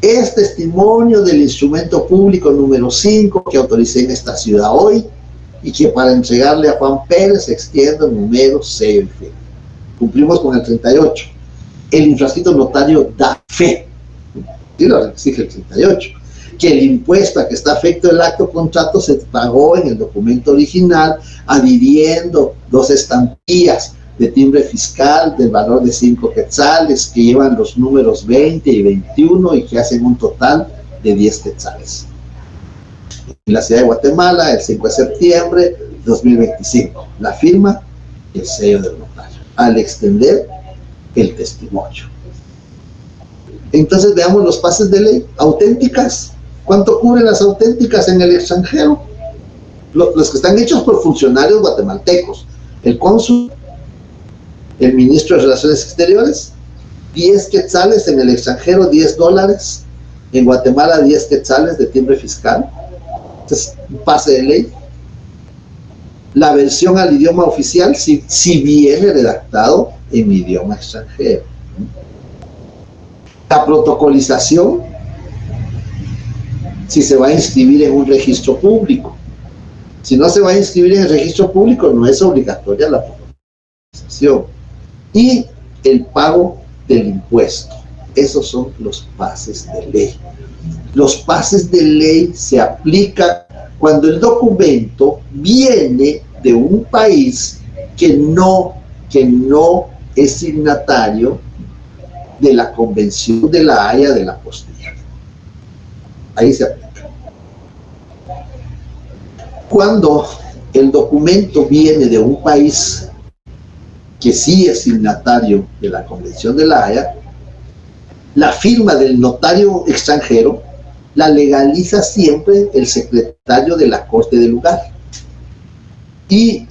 Es testimonio del instrumento público número 5 que autoricé en esta ciudad hoy y que para entregarle a Juan Pérez extiendo número, sello y firma. Cumplimos con el 38. El infrascrito notario da fe, y lo exige el 38, que el impuesto a que está afecto el acto contrato se pagó en el documento original adhiriendo 2 estampillas de timbre fiscal del valor de 5 quetzales que llevan los números 20 y 21 y que hacen un total de 10 quetzales. En la ciudad de Guatemala, el 5 de septiembre de 2025, la firma y el sello del notario, al extender el testimonio. Entonces veamos los pases de ley. Auténticas. ¿Cuánto cubren las auténticas en el extranjero? Los que están hechos por funcionarios guatemaltecos. El cónsul el ministro de Relaciones Exteriores, 10 quetzales en el extranjero, $10, en Guatemala 10 quetzales de timbre fiscal, es un pase de ley. La versión al idioma oficial si viene redactado en idioma extranjero. La protocolización, si se va a inscribir en un registro público. Si no se va a inscribir en el registro público, no es obligatoria la protocolización. Y el pago del impuesto. Esos son los pases de ley. Los pases de ley se aplican cuando el documento viene de un país que no es signatario de la Convención de la Haya de la Apostilla. Ahí se aplica. Cuando el documento viene de un país que sí es signatario de la Convención de la Haya, la firma del notario extranjero la legaliza siempre el secretario de la Corte del lugar. Y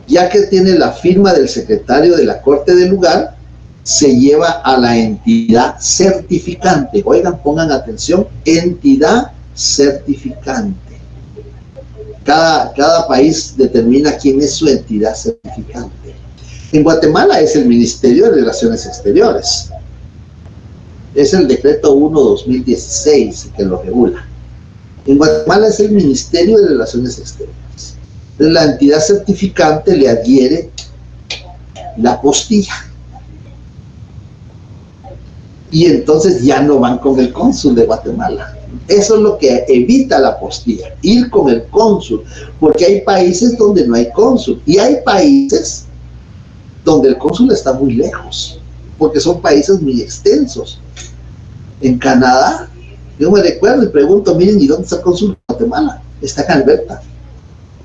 ya que tiene la firma del secretario de la Corte del lugar, se lleva a la entidad certificante. Oigan, pongan atención, entidad certificante. Cada país determina quién es su entidad certificante. En Guatemala es el Ministerio de Relaciones Exteriores. Es el decreto 1/2016 que lo regula. En Guatemala es el Ministerio de Relaciones Exteriores. Entonces, la entidad certificante le adhiere la apostilla. Y entonces ya no van con el cónsul de Guatemala. Eso es lo que evita la apostilla, ir con el cónsul, porque hay países donde no hay cónsul y hay países donde el cónsul está muy lejos, porque son países muy extensos. En Canadá, yo me recuerdo y pregunto, miren, ¿y dónde está el cónsul de Guatemala? Está en Alberta.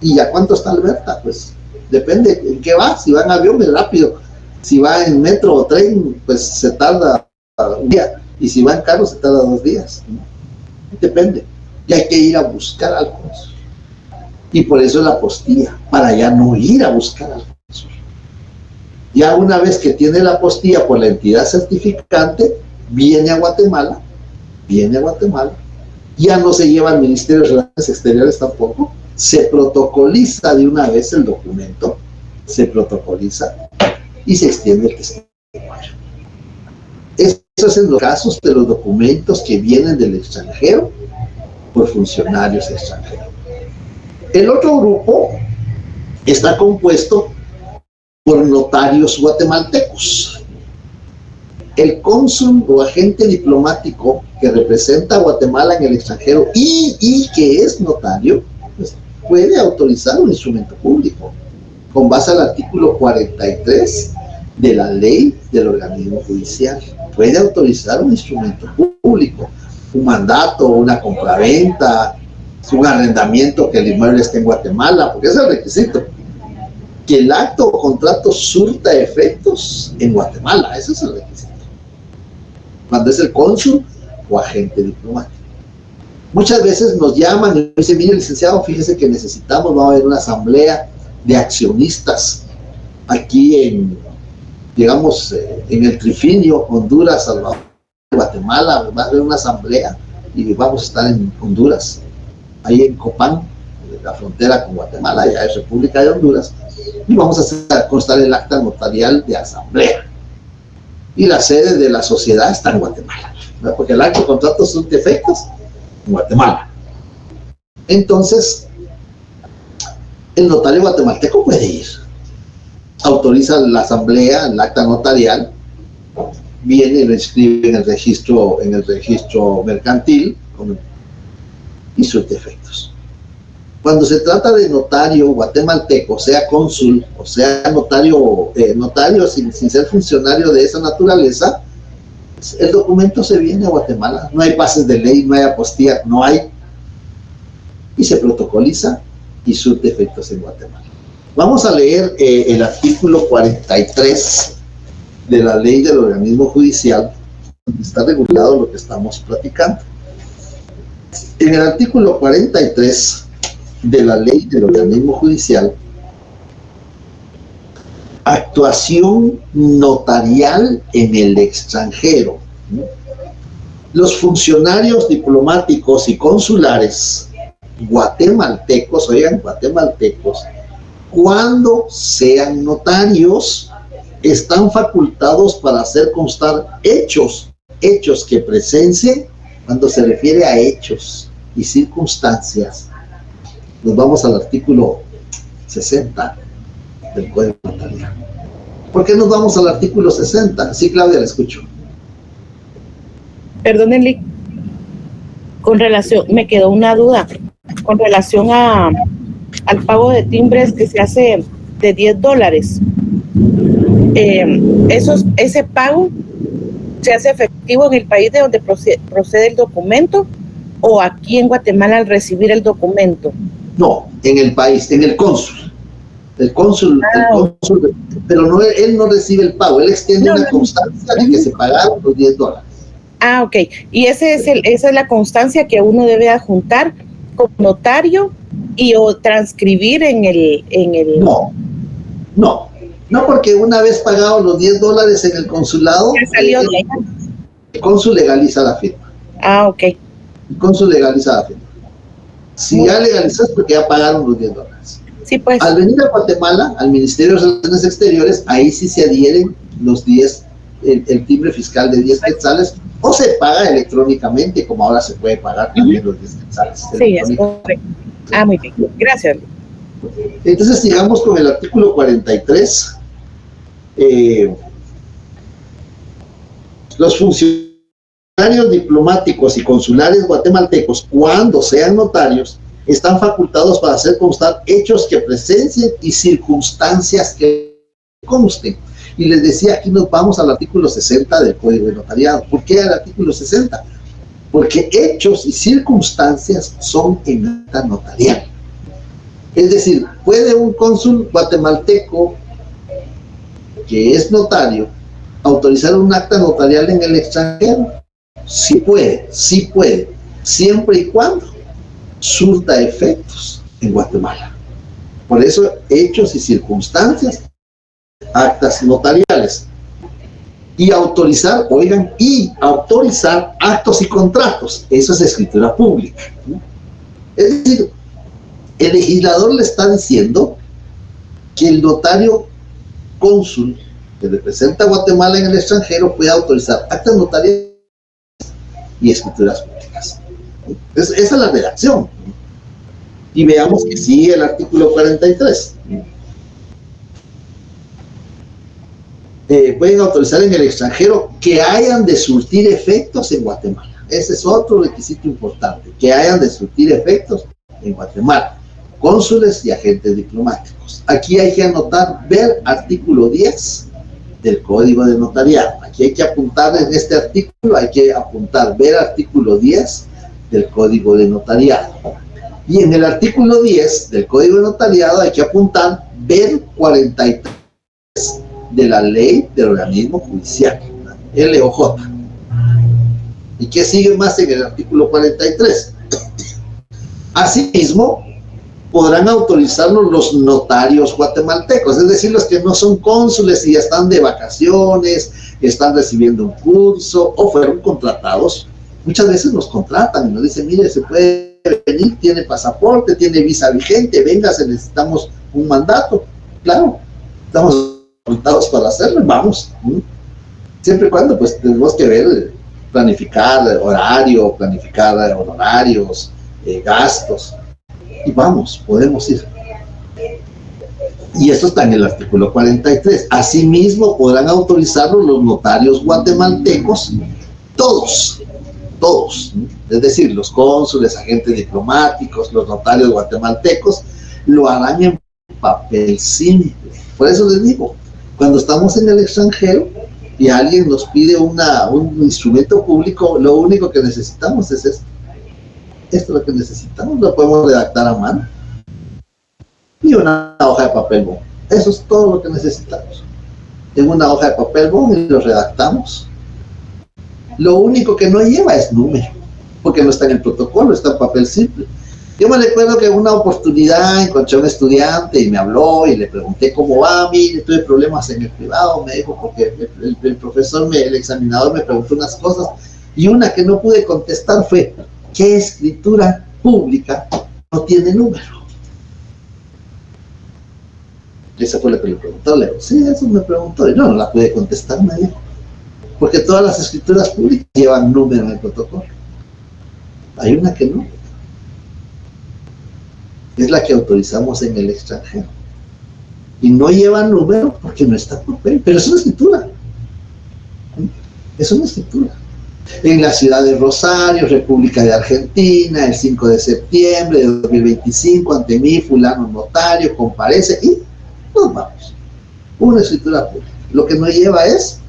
¿Y a cuánto está Alberta? Pues depende en qué va. Si va en avión es rápido, si va en metro o tren pues se tarda un día, y si va en carro se tarda 2 días. Depende, y hay que ir a buscar al cónsul, y por eso es la apostilla, para ya no ir a buscar al cónsul. Ya una vez que tiene la apostilla por la entidad certificante, viene a Guatemala, ya no se lleva al Ministerio de Relaciones Exteriores tampoco, se protocoliza de una vez el documento, se protocoliza y se extiende el testimonio. Eso es en los casos de los documentos que vienen del extranjero por funcionarios extranjeros. El otro grupo está compuesto por notarios guatemaltecos. El cónsul o agente diplomático que representa a Guatemala en el extranjero y que es notario, pues, puede autorizar un instrumento público con base al artículo 43 de la ley del organismo judicial. Puede autorizar un instrumento público, un mandato, una compraventa, un arrendamiento, que el inmueble esté en Guatemala, porque ese es el requisito. Que el acto o contrato surta efectos en Guatemala, ese es el requisito. Cuando es el cónsul o agente diplomático. Muchas veces nos llaman y dicen, mire, licenciado, fíjese que necesitamos, va a haber una asamblea de accionistas aquí en el trifinio, Honduras, Salvador, Guatemala, va a haber una asamblea y vamos a estar en Honduras, ahí en Copán, la frontera con Guatemala, ya es República de Honduras, y vamos a hacer constar el acta notarial de asamblea. Y la sede de la sociedad está en Guatemala, ¿verdad? Porque el acto de contrato son defectos en Guatemala. Entonces, el notario guatemalteco puede ir. Autoriza la asamblea, el acta notarial, viene y lo inscribe en el registro mercantil y sus defectos. Cuando se trata de notario guatemalteco, sea cónsul o sea notario sin ser funcionario de esa naturaleza, el documento se viene a Guatemala. No hay pases de ley, no hay apostilla, no hay, y se protocoliza y sus defectos en Guatemala. Vamos a leer el artículo 43 de la ley del organismo judicial, donde está regulado lo que estamos platicando. En el artículo 43 de la ley del organismo judicial, actuación notarial en el extranjero. Los funcionarios diplomáticos y consulares guatemaltecos, oigan, guatemaltecos, cuando sean notarios, están facultados para hacer constar hechos que presencien, cuando se refiere a hechos y circunstancias. Nos vamos al artículo 60 del Código Notarial. ¿Por qué nos vamos al artículo 60? Sí, Claudia, la escucho. Perdónenle, con relación, me quedó una duda, con relación al pago de timbres que se hace de $10. Ese pago se hace efectivo en el país de donde procede el documento, o aquí en Guatemala al recibir el documento. No, en el país, en el cónsul. El cónsul, pero no, él no recibe el pago, él extiende una constancia de que se pagaron los $10. Ah, ok. Y esa es la constancia que uno debe adjuntar como notario o transcribir en el... No, porque una vez pagados los $10 en el consulado, el cónsul legaliza la firma. Ah, ok. El cónsul legaliza la firma. Si ya legalizas, porque ya pagaron los $10. Sí, pues. Al venir a Guatemala, al Ministerio de Relaciones Exteriores, ahí sí se adhieren los 10, el timbre fiscal de 10 quetzales, o se paga electrónicamente, como ahora se puede pagar también los 10 quetzales. Sí, es correcto. Ah, muy bien. Gracias. Entonces, sigamos con el artículo 43. Los funcionarios diplomáticos y consulares guatemaltecos, cuando sean notarios, están facultados para hacer constar hechos que presencien y circunstancias que consten. Y les decía, aquí nos vamos al artículo 60 del Código de Notariado. ¿Por qué el artículo 60? Porque hechos y circunstancias son en acta notarial. Es decir, ¿puede un cónsul guatemalteco que es notario autorizar un acta notarial en el extranjero? Sí puede, siempre y cuando surta efectos en Guatemala. Por eso, hechos y circunstancias, actas notariales. Y autorizar, oigan, actos y contratos. Eso es escritura pública, ¿no? Es decir, el legislador le está diciendo que el notario cónsul que representa a Guatemala en el extranjero puede autorizar actas notariales y escrituras públicas. Esa es la redacción. Y veamos que sigue el artículo 43. Pueden autorizar en el extranjero que hayan de surtir efectos en Guatemala. Ese es otro requisito importante, que hayan de surtir efectos en Guatemala. Cónsules y agentes diplomáticos. Aquí hay que anotar, ver artículo 10 del Código de Notariado. Aquí hay que apuntar en este artículo, hay que apuntar, ver artículo 10 del Código de Notariado. Y en el artículo 10 del Código de Notariado hay que apuntar, ver 43 de la Ley del Organismo Judicial, LOJ. ¿Y qué sigue más en el artículo 43? Asimismo, podrán autorizarlo los notarios guatemaltecos, es decir, los que no son cónsules y ya están de vacaciones, están recibiendo un curso o fueron contratados. Muchas veces nos contratan y nos dicen, mire, se puede venir, tiene pasaporte, tiene visa vigente, véngase, necesitamos un mandato. Claro, estamos facultados para hacerlo, vamos. Siempre y cuando pues tenemos que ver, planificar horario, planificar honorarios, gastos. Y vamos, podemos ir. Y esto está en el artículo 43. Asimismo, podrán autorizarlo los notarios guatemaltecos, todos, es decir, los cónsules, agentes diplomáticos, los notarios guatemaltecos, lo harán en papel simple. Por eso les digo, cuando estamos en el extranjero y alguien nos pide un instrumento público, lo único que necesitamos es esto. Esto es lo que necesitamos, lo podemos redactar a mano. Y una hoja de papel bond. Eso es todo lo que necesitamos. En una hoja de papel bond y lo redactamos. Lo único que no lleva es número, porque no está en el protocolo, está en papel simple. Yo me recuerdo que en una oportunidad encontré a un estudiante y me habló y le pregunté cómo va, mire, tuve problemas en el privado, me dijo, porque el profesor, el examinador me preguntó unas cosas y una que no pude contestar fue, ¿qué escritura pública no tiene número? Eso fue lo que le preguntó, le digo, sí, eso me preguntó y no la pude contestar, me dijo, porque todas las escrituras públicas llevan número en el protocolo. Hay una que no. Es la que autorizamos en el extranjero. Y no lleva número porque no está por papel, pero es una escritura. Es una escritura. En la ciudad de Rosario, República de Argentina, el 5 de septiembre de 2025, ante mí, fulano notario, comparece y nos vamos. Una escritura pública. Lo que no lleva es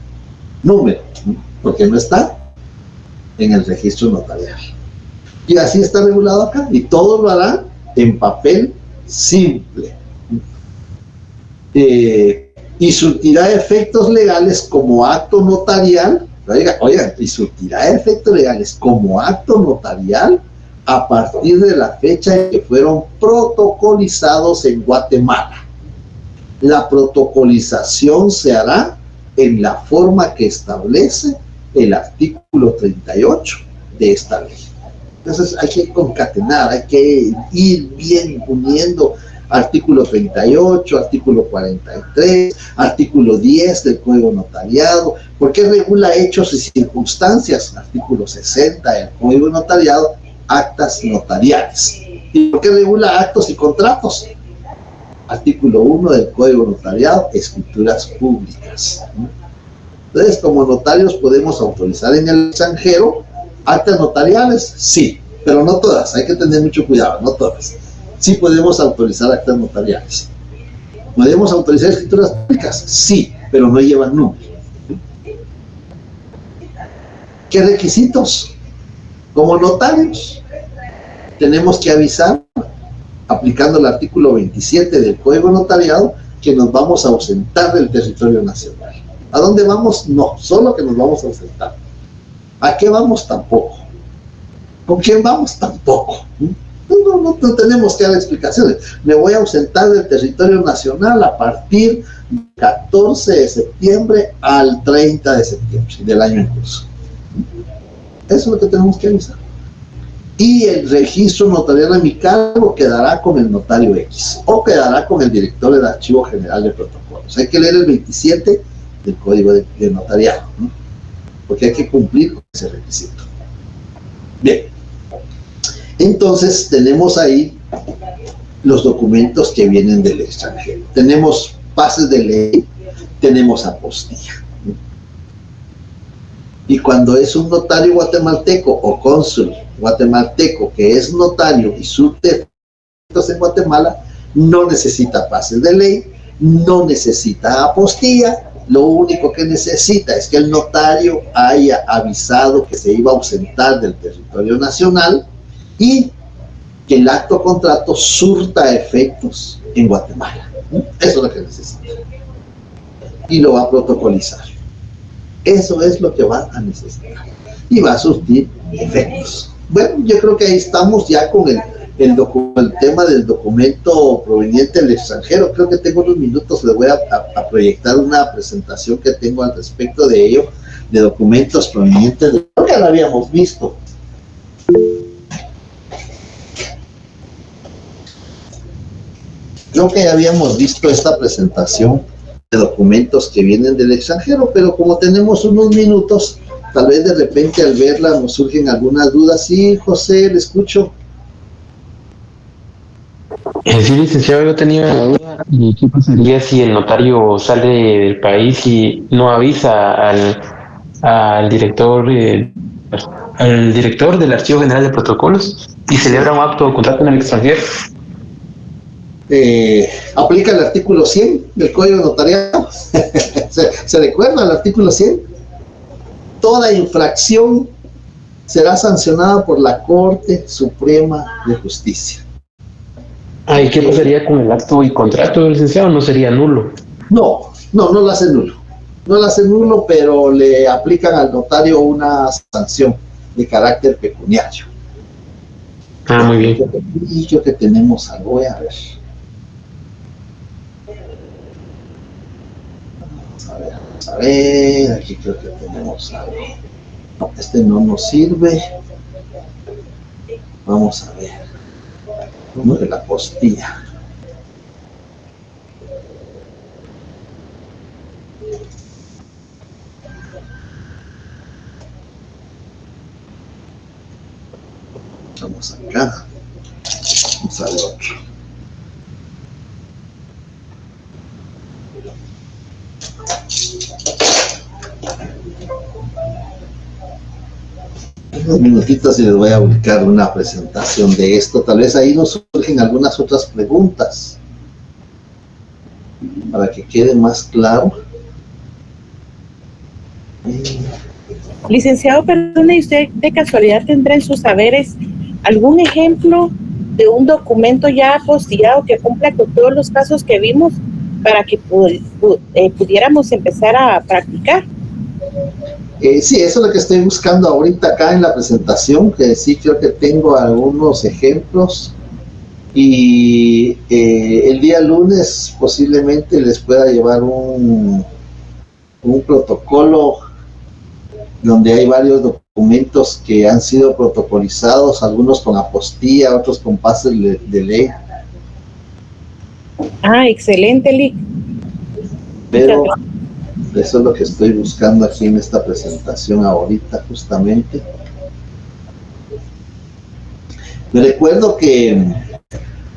número, porque no está en el registro notarial. Y así está regulado acá, y todo lo hará en papel simple. Y surtirá efectos legales como acto notarial, oigan, y surtirá efectos legales como acto notarial a partir de la fecha en que fueron protocolizados en Guatemala. La protocolización se hará en la forma que establece el artículo 38 de esta ley. Entonces hay que concatenar, hay que ir bien uniendo artículo 38, artículo 43, artículo 10 del Código Notariado, porque regula hechos y circunstancias, artículo 60 del Código Notariado, actas notariales. ¿Y por qué regula actos y contratos? Artículo 1 del Código Notariado, escrituras públicas. Entonces, como notarios podemos autorizar en el extranjero actas notariales, sí, pero no todas, hay que tener mucho cuidado, no todas. Sí podemos autorizar actas notariales. ¿Podemos autorizar escrituras públicas? Sí, pero no llevan número. ¿Qué requisitos? Como notarios, tenemos que avisar, aplicando el artículo 27 del Código Notariado, que nos vamos a ausentar del territorio nacional. ¿A dónde vamos? No, solo que nos vamos a ausentar. ¿A qué vamos? Tampoco. ¿Con quién vamos? Tampoco. No tenemos que dar explicaciones. Me voy a ausentar del territorio nacional a partir del 14 de septiembre al 30 de septiembre del año en curso. Eso es lo que tenemos que avisar. Y el registro notarial a mi cargo quedará con el notario X o quedará con el director del Archivo General de Protocolos. Hay que leer el 27 del Código de Notariado, ¿no? Porque hay que cumplir con ese requisito. Bien, entonces tenemos ahí los documentos que vienen del extranjero. Tenemos pases de ley, tenemos apostilla. Y cuando es un notario guatemalteco o cónsul guatemalteco que es notario y surte efectos en Guatemala, no necesita pases de ley, no necesita apostilla. Lo único que necesita es que el notario haya avisado que se iba a ausentar del territorio nacional y que el acto contrato surta efectos en Guatemala. Eso es lo que necesita. Y lo va a protocolizar. Eso es lo que va a necesitar. Y va a surtir efectos. Bueno, yo creo que ahí estamos ya con el tema del documento proveniente del extranjero. Creo que tengo unos minutos, le voy a proyectar una presentación que tengo al respecto de ello, de documentos provenientes de... Creo que la habíamos visto. Creo que ya habíamos visto esta presentación de documentos que vienen del extranjero, pero como tenemos unos minutos, tal vez de repente al verla nos surgen algunas dudas. Sí, José, le escucho. Sí, licenciado, yo tenía una duda. ¿Y qué pasaría si el notario sale del país y no avisa al director del Archivo General de Protocolos y celebra un acto de contrato en el extranjero? Aplica el artículo 100 del Código Notariado. ¿Se recuerda el artículo 100? Toda infracción será sancionada por la Corte Suprema de Justicia. ¿Y qué pasaría con el acto y contrato, licenciado? ¿No sería nulo? No lo hace nulo. No lo hace nulo, pero le aplican al notario una sanción de carácter pecuniario. Muy bien. Y creo que tenemos algo, voy a ver. Vamos a ver, aquí creo que tenemos algo. No, este no nos sirve. Vamos a ver. Uno de la postilla. Vamos acá. Vamos a ver otro. Unos minutitos y les voy a ubicar una presentación de esto. Tal vez ahí nos surgen algunas otras preguntas para que quede más claro. Licenciado, perdone, ¿y usted de casualidad tendrá en sus saberes algún ejemplo de un documento ya apostillado que cumpla con todos los pasos que vimos para que pudiéramos empezar a practicar? Sí, eso es lo que estoy buscando ahorita acá en la presentación, que sí creo que tengo algunos ejemplos y el día lunes posiblemente les pueda llevar un protocolo donde hay varios documentos que han sido protocolizados, algunos con apostilla, otros con pases de ley. Excelente, Lic. Pero eso es lo que estoy buscando aquí en esta presentación ahorita justamente. Me recuerdo que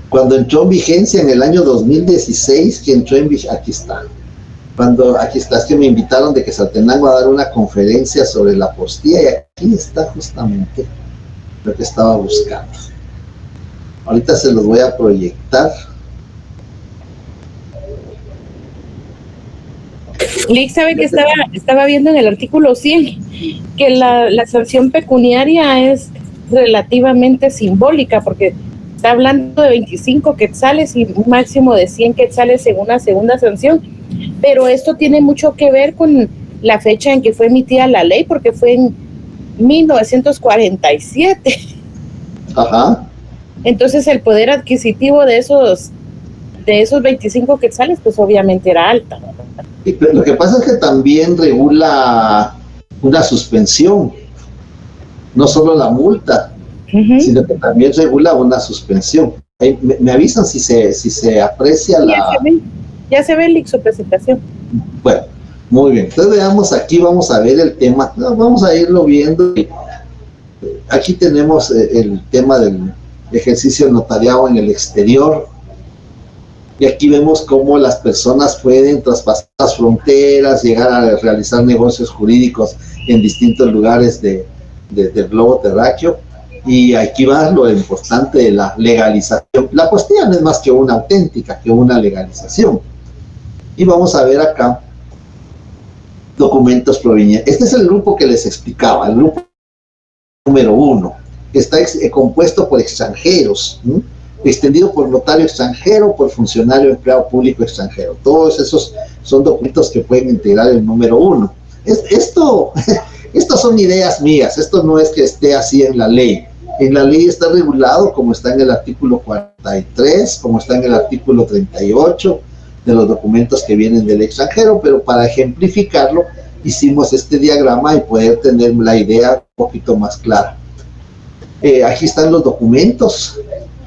cuando entró en vigencia en el año 2016, que entró en vigencia, aquí está, es que me invitaron de Quetzaltenango a dar una conferencia sobre la apostilla y aquí está justamente lo que estaba buscando. Ahorita se los voy a proyectar. Lick, sabe que estaba viendo en el artículo 100 que la sanción pecuniaria es relativamente simbólica porque está hablando de 25 quetzales y un máximo de 100 quetzales en una segunda sanción, pero esto tiene mucho que ver con la fecha en que fue emitida la ley porque fue en 1947. Ajá. Entonces el poder adquisitivo de esos 25 quetzales pues obviamente era alta. Y lo que pasa es que también regula una suspensión, no solo la multa, sino que también regula una suspensión. Me avisan si se aprecia Ya se ve Lick, su presentación. Bueno, muy bien. Entonces veamos aquí, vamos a ver el tema, vamos a irlo viendo. Aquí tenemos el tema del ejercicio notariado en el exterior. Y aquí vemos cómo las personas pueden traspasar las fronteras, llegar a realizar negocios jurídicos en distintos lugares del globo terráqueo. Y aquí va lo importante de la legalización. La apostilla no es más que una auténtica, que una legalización. Y vamos a ver acá documentos provenientes. Este es el grupo que les explicaba, el grupo número 1. Está compuesto por extranjeros, ¿sí? Extendido por notario extranjero, por funcionario empleado público extranjero. Todos esos son documentos que pueden integrar el número 1. Estas son ideas mías, esto no es que esté así en la ley. En la ley está regulado como está en el artículo 43, como está en el artículo 38 de los documentos que vienen del extranjero, pero para ejemplificarlo hicimos este diagrama y poder tener la idea un poquito más clara. Aquí están los documentos.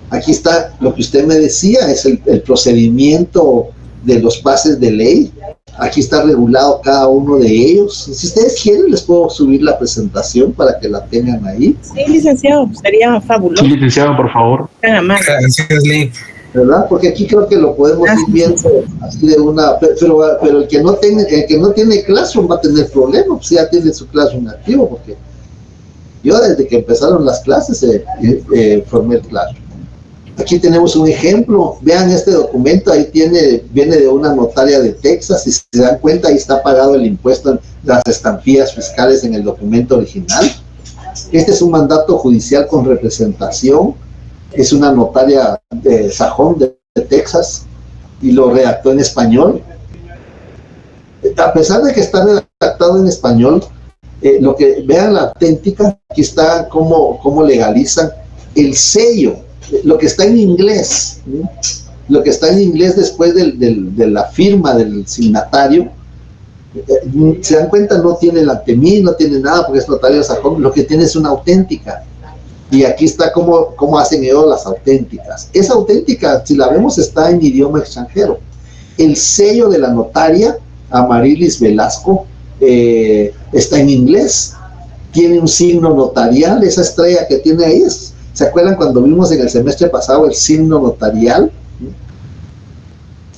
Aquí está lo que usted me decía, es el procedimiento de los pases de ley. Aquí está regulado cada uno de ellos. Si ustedes quieren, les puedo subir la presentación para que la tengan ahí. Sí, licenciado, sería fabuloso. Sí, licenciado, por favor. Gracias, Lick. ¿Verdad? Porque aquí creo que lo podemos ir viendo así de una... Pero el que no tiene Classroom va a tener problemas, pues ya tiene su Classroom activo, porque yo desde que empezaron las clases formé el Classroom. Aquí tenemos un ejemplo, vean este documento, ahí viene de una notaria de Texas, y si se dan cuenta ahí está pagado el impuesto en las estampillas fiscales en el documento original. Este es un mandato judicial con representación, es una notaria de Sajón de Texas y lo redactó en español. A pesar de que está redactado en español, vean la auténtica, aquí está cómo legalizan. el sello, lo que está en inglés, lo que está en inglés después de la firma del signatario, se dan cuenta, no tiene el antemí, no tiene nada porque es notario sajón, lo que tiene es una auténtica. Y aquí está cómo hacen ellos las auténticas. Esa auténtica, si la vemos, está en idioma extranjero. El sello de la notaria, Amarilis Velasco, está en inglés. Tiene un signo notarial, esa estrella que tiene ahí. ¿Se acuerdan cuando vimos en el semestre pasado el signo notarial?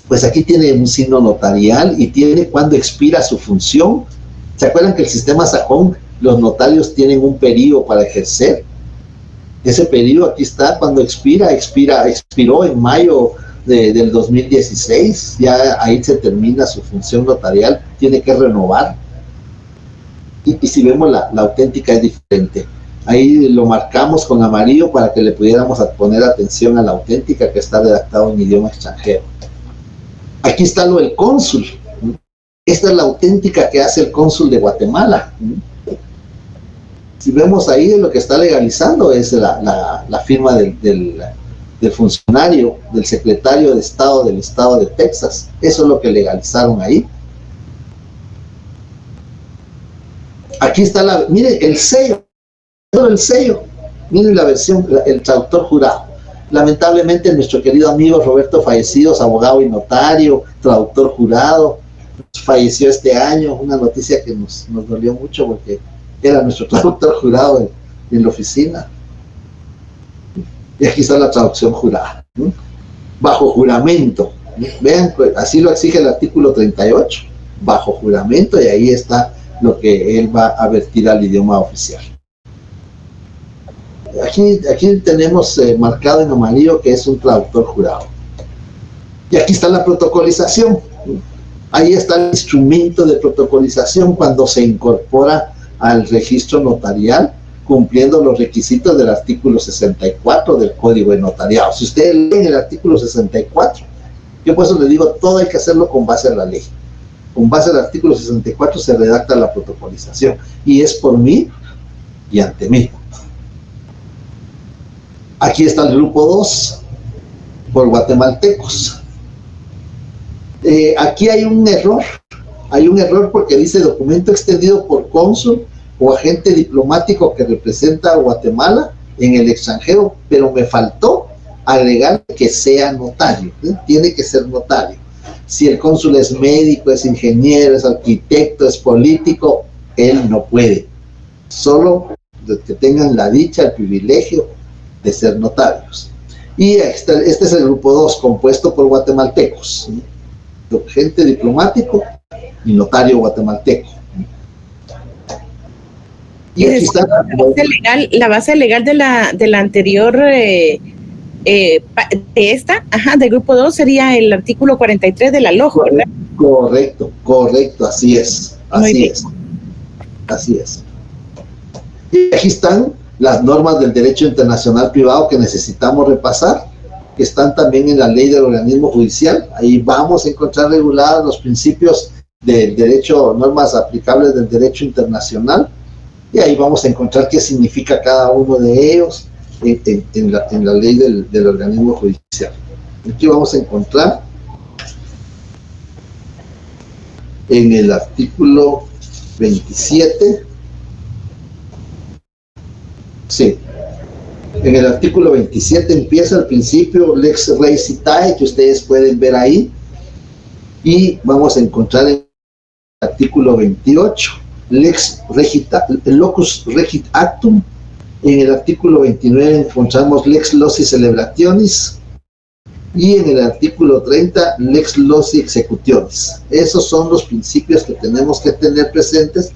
Pues aquí tiene un signo notarial y tiene cuándo expira su función. ¿Se acuerdan que el sistema sajón, los notarios tienen un periodo para ejercer? Ese periodo aquí está, cuando expiró en mayo del 2016, ya ahí se termina su función notarial, tiene que renovar. Y si vemos la auténtica es diferente. Ahí lo marcamos con amarillo para que le pudiéramos poner atención a la auténtica que está redactado en idioma extranjero. Aquí está lo del cónsul. Esta es la auténtica que hace el cónsul de Guatemala. Si vemos ahí, lo que está legalizando es la firma del funcionario, del secretario de Estado del Estado de Texas. Eso es lo que legalizaron ahí. Aquí está miren el sello, miren la versión, el traductor jurado. Lamentablemente nuestro querido amigo Roberto Fallecidos, abogado y notario, traductor jurado, falleció este año, una noticia que nos dolió mucho porque era nuestro traductor jurado en la oficina. Y aquí está la traducción jurada, ¿no? Bajo juramento. Vean, así lo exige el artículo 38, bajo juramento, y ahí está lo que él va a vertir al idioma oficial. Aquí tenemos marcado en amarillo que es un traductor jurado. Y aquí está la protocolización. Ahí está el instrumento de protocolización cuando se incorpora al registro notarial, cumpliendo los requisitos del artículo 64 del Código de Notariado. Si ustedes leen el artículo 64, yo por eso les digo, todo hay que hacerlo con base a la ley. Con base al artículo 64 se redacta la protocolización, y es por mí y ante mí. Aquí está el grupo 2, por guatemaltecos. Aquí hay un error porque dice documento extendido por cónsul o agente diplomático que representa a Guatemala en el extranjero, pero me faltó agregar que sea notario, tiene que ser notario. Si el cónsul es médico, es ingeniero, es arquitecto, es político, él no puede. Solo los que tengan la dicha, el privilegio de ser notarios. Y este es el grupo 2, compuesto por guatemaltecos, agente diplomático y notario guatemalteco. Y aquí está la base legal de la anterior del grupo 2 sería el artículo 43 de la LOJ, ¿verdad? Correcto, así es. Y aquí están las normas del derecho internacional privado que necesitamos repasar, que están también en la ley del organismo judicial. Ahí vamos a encontrar regulados los principios del derecho, normas aplicables del derecho internacional, y ahí vamos a encontrar qué significa cada uno de ellos en la ley del organismo judicial. Aquí vamos a encontrar en el artículo 27, sí, en el artículo 27 empieza el principio lex rei citae, que ustedes pueden ver ahí, y vamos a encontrar en el artículo 28 lex locus regit actum. En el artículo 29 encontramos lex loci celebrationis, y en el artículo 30 lex loci executionis. Esos son los principios que tenemos que tener presentes,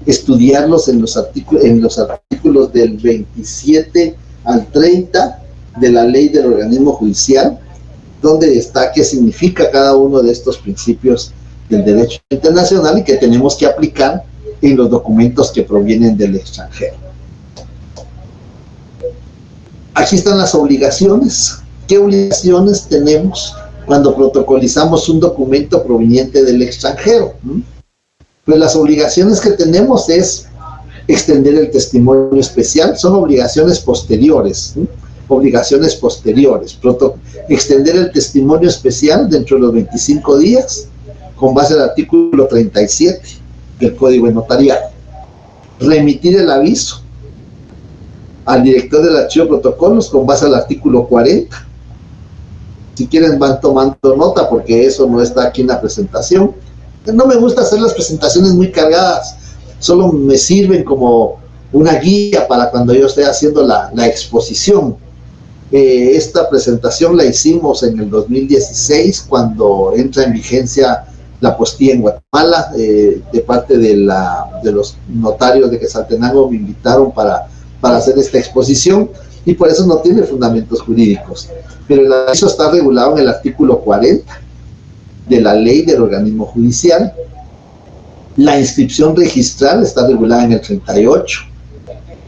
estudiarlos en los artículos del 27 al 30 de la ley del organismo judicial, donde está qué significa cada uno de estos principios del derecho internacional y que tenemos que aplicar en los documentos que provienen del extranjero. Aquí están las obligaciones. ¿Qué obligaciones tenemos cuando protocolizamos un documento proveniente del extranjero? Pues las obligaciones que tenemos es extender el testimonio especial, son obligaciones posteriores. obligaciones posteriores. Extender el testimonio especial dentro de los 25 días con base al artículo 37 del Código de Notariado. Remitir el aviso al director del archivo de protocolos con base al artículo 40. Si quieren van tomando nota porque eso no está aquí en la presentación. No me gusta hacer las presentaciones muy cargadas, solo me sirven como una guía para cuando yo esté haciendo la exposición. Esta presentación la hicimos en el 2016 cuando entra en vigencia la apostilla en Guatemala. De parte de los notarios de Quetzaltenango me invitaron para hacer esta exposición y por eso no tiene fundamentos jurídicos, pero el aviso está regulado en el artículo 40 de la ley del organismo judicial. La inscripción registral está regulada en el 38,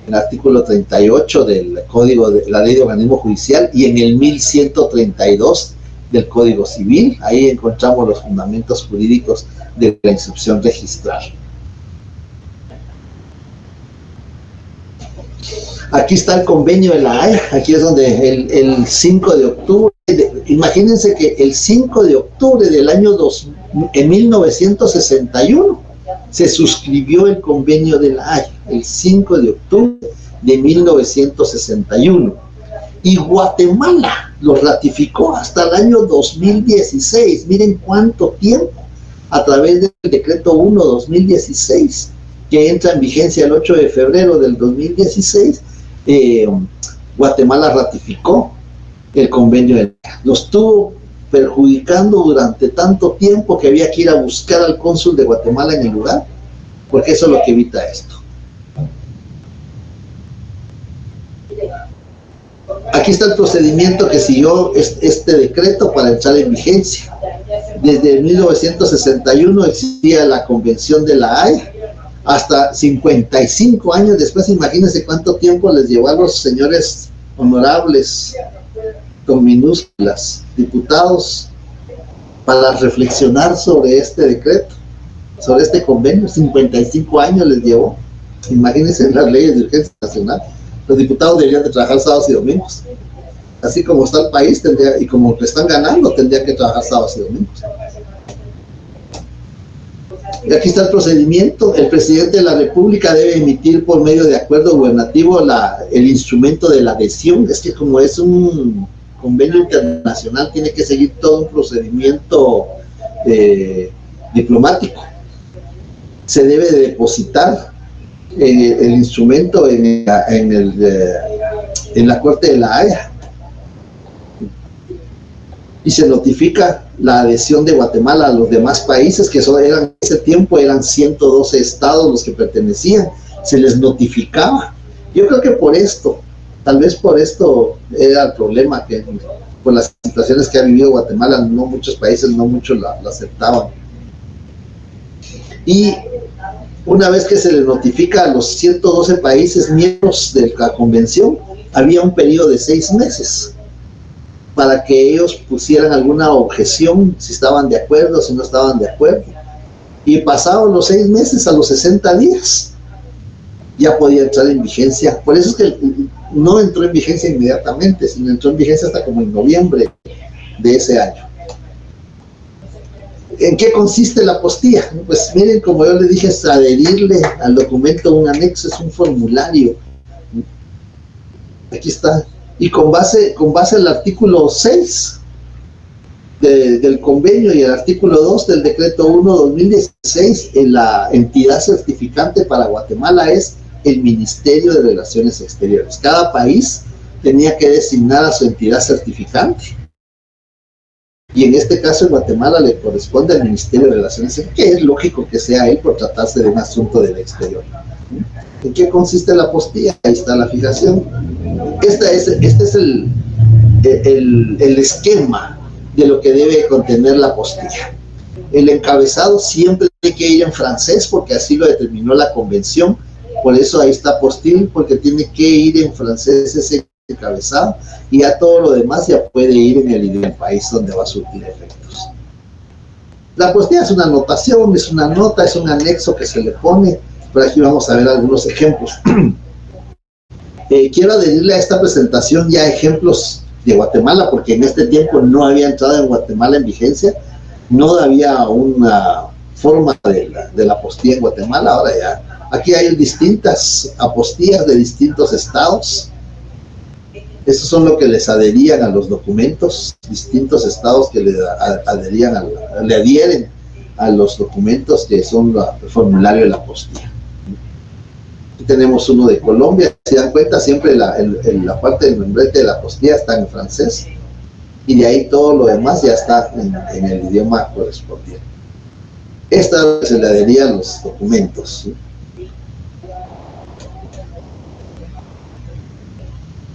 el artículo 38 del Código de la Ley de Organismo Judicial, y en el 1132 del Código Civil. Ahí encontramos los fundamentos jurídicos de la inscripción registral. Aquí está el convenio de la Haya. Aquí es donde el 5 de octubre, imagínense que el 5 de octubre del año 1961 se suscribió el convenio de la Haya, el 5 de octubre de 1961, y Guatemala lo ratificó hasta el año 2016. Miren cuánto tiempo, a través del decreto 1/2016, que entra en vigencia el 8 de febrero del 2016, Guatemala ratificó el convenio de la Haya. Lo estuvo perjudicando durante tanto tiempo que había que ir a buscar al cónsul de Guatemala en el lugar, porque eso es lo que evita esto. Aquí está el procedimiento que siguió este decreto para entrar en vigencia. Desde 1961 existía la Convención de la Haya, hasta 55 años después. Imagínense cuánto tiempo les llevó a los señores honorables, con minúsculas, diputados, para reflexionar sobre este decreto, sobre este convenio. 55 años les llevó. Imagínense las leyes de urgencia nacional. Los diputados deberían de trabajar sábados y domingos. Así como está el país, y como están ganando, tendrían que trabajar sábados y domingos. Y aquí está el procedimiento. El presidente de la República debe emitir por medio de acuerdo gubernativo el instrumento de la adhesión. Es que como es un convenio internacional, tiene que seguir todo un procedimiento diplomático. Se debe de depositar el instrumento en la Corte de la Haya, y se notifica la adhesión de Guatemala a los demás países, que en ese tiempo eran 112 estados los que pertenecían. Se les notificaba. Yo creo que tal vez por esto era el problema, que por las situaciones que ha vivido Guatemala, no muchos países, no muchos la aceptaban. Y una vez que se les notifica a los 112 países miembros de la convención, había un periodo de 6 meses para que ellos pusieran alguna objeción, si estaban de acuerdo, si no estaban de acuerdo. Y pasados los 6 meses, a los 60 días, ya podía entrar en vigencia. Por eso es que no entró en vigencia inmediatamente, sino entró en vigencia hasta como en noviembre de ese año. ¿En qué consiste la apostilla? Pues miren, como yo les dije, es adherirle al documento un anexo, es un formulario. Aquí está. Y con base al artículo 6 del convenio y el artículo 2 del decreto 1/2016, la entidad certificante para Guatemala es el Ministerio de Relaciones Exteriores. Cada país tenía que designar a su entidad certificante. Y en este caso en Guatemala le corresponde al Ministerio de Relaciones Exteriores, que es lógico que sea él por tratarse de un asunto del exterior. ¿En qué consiste la apostilla? Ahí está la fijación. Este es el esquema de lo que debe contener la apostilla. El encabezado siempre tiene que ir en francés, porque así lo determinó la convención. Por eso ahí está apostille, porque tiene que ir en francés ese encabezado, y ya todo lo demás ya puede ir en el idioma del país donde va a surtir efectos. La apostilla es una anotación, es una nota, es un anexo que se le pone. Por aquí vamos a ver algunos ejemplos. Quiero adherirle a esta presentación ya ejemplos de Guatemala, porque en este tiempo no había entrado en Guatemala en vigencia, no había una forma de la apostilla en Guatemala. Ahora ya, aquí hay distintas apostillas de distintos estados. Esos son lo que les adherían a los documentos, distintos estados que le adhieren a los documentos que son el formulario de la apostilla. Aquí tenemos uno de Colombia. Si dan cuenta, siempre la parte del membrete de la apostilla está en francés, y de ahí todo lo demás ya está en el idioma correspondiente. Esta se le adhería a los documentos, ¿sí?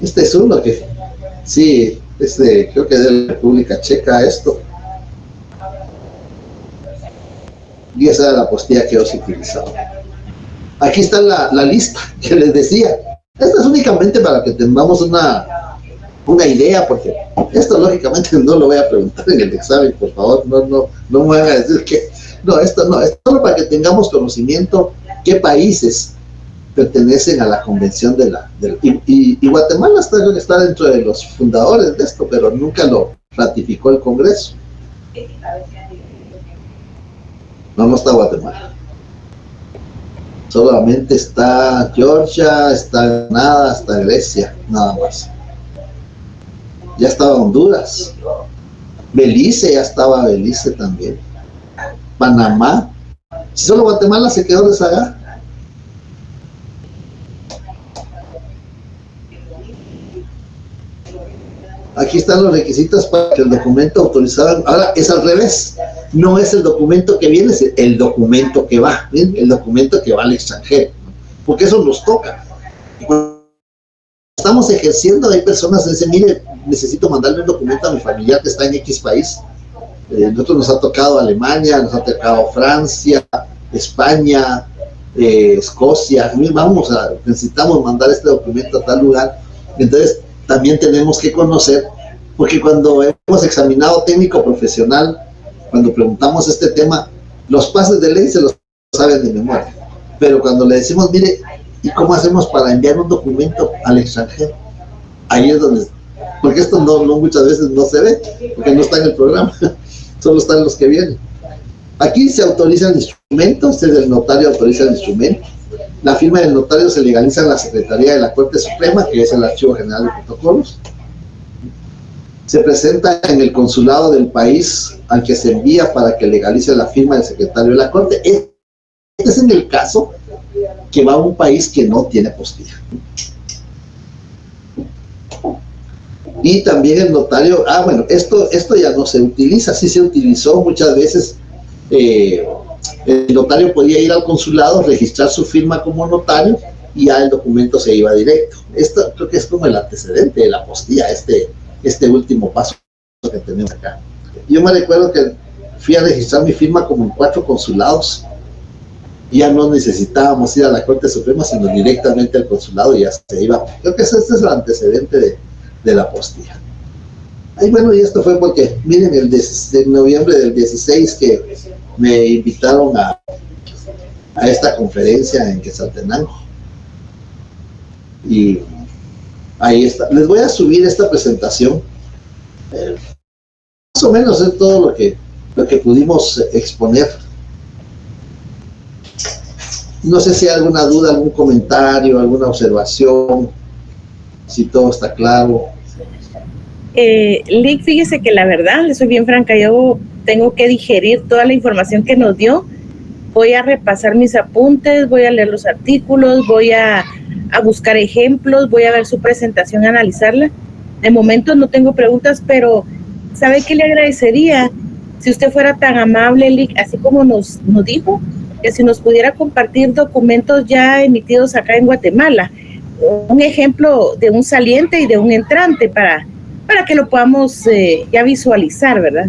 Este es uno que, sí, creo que es de la República Checa esto. Y esa era la apostilla que ellos utilizaban. Aquí está la lista que les decía. Esta es únicamente para que tengamos una idea, porque esto lógicamente no lo voy a preguntar en el examen, por favor, no me van a decir que... No, esto no, es solo para que tengamos conocimiento qué países pertenecen a la convención y Guatemala está dentro de los fundadores de esto, pero nunca lo ratificó el Congreso. No está Guatemala. Solamente está Georgia, está Granada, está Grecia, nada más. Ya estaba Honduras. Belice, ya estaba Belice también. Panamá. Si solo Guatemala se quedó rezagada. Aquí están los requisitos para que el documento autorizado. Ahora es al revés. No es el documento que viene, es el documento que va. ¿Bien? El documento que va al extranjero, ¿no? Porque eso nos toca. Y cuando estamos ejerciendo, hay personas que dicen, mire, necesito mandarle un documento a mi familiar que está en X país. Nosotros nos ha tocado Alemania, nos ha tocado Francia, España, Escocia. Necesitamos mandar este documento a tal lugar. Entonces, también tenemos que conocer, porque cuando hemos examinado técnico profesional, cuando preguntamos este tema, los pases de ley se los saben de memoria. Pero cuando le decimos, mire, ¿y cómo hacemos para enviar un documento al extranjero? Ahí es donde, porque esto no muchas veces no se ve, porque no está en el programa, solo están los que vienen. Aquí se autoriza el instrumento, el notario autoriza el instrumento. La firma del notario se legaliza en la Secretaría de la Corte Suprema, que es el Archivo General de Protocolos. Se presenta en el consulado del país al que se envía para que legalice la firma del secretario de la Corte. Este es en el caso que va a un país que no tiene apostilla. Y también el notario, esto ya no se utiliza, sí se utilizó muchas veces. El notario podía ir al consulado, registrar su firma como notario y ya el documento se iba directo. Esto creo que es como el antecedente de la apostilla, este último paso que tenemos acá. Yo me recuerdo que fui a registrar mi firma como en 4 consulados y ya no necesitábamos ir a la Corte Suprema, sino directamente al consulado y ya se iba. Creo que este es el antecedente de la apostilla. Y esto fue porque, miren, el de noviembre del 16 que me invitaron a esta conferencia en Quetzaltenango. Y ahí está. Les voy a subir esta presentación. Más o menos es todo lo que pudimos exponer. No sé si hay alguna duda, algún comentario, alguna observación, si todo está claro. Lick, fíjese que la verdad, le soy bien franca, yo tengo que digerir toda la información que nos dio. Voy a repasar mis apuntes, voy a leer los artículos, voy a buscar ejemplos, voy a ver su presentación, analizarla. De momento no tengo preguntas, pero ¿sabe qué le agradecería? Si usted fuera tan amable, Lick, así como nos dijo, que si nos pudiera compartir documentos ya emitidos acá en Guatemala, un ejemplo de un saliente y de un entrante para que lo podamos ya visualizar, ¿verdad?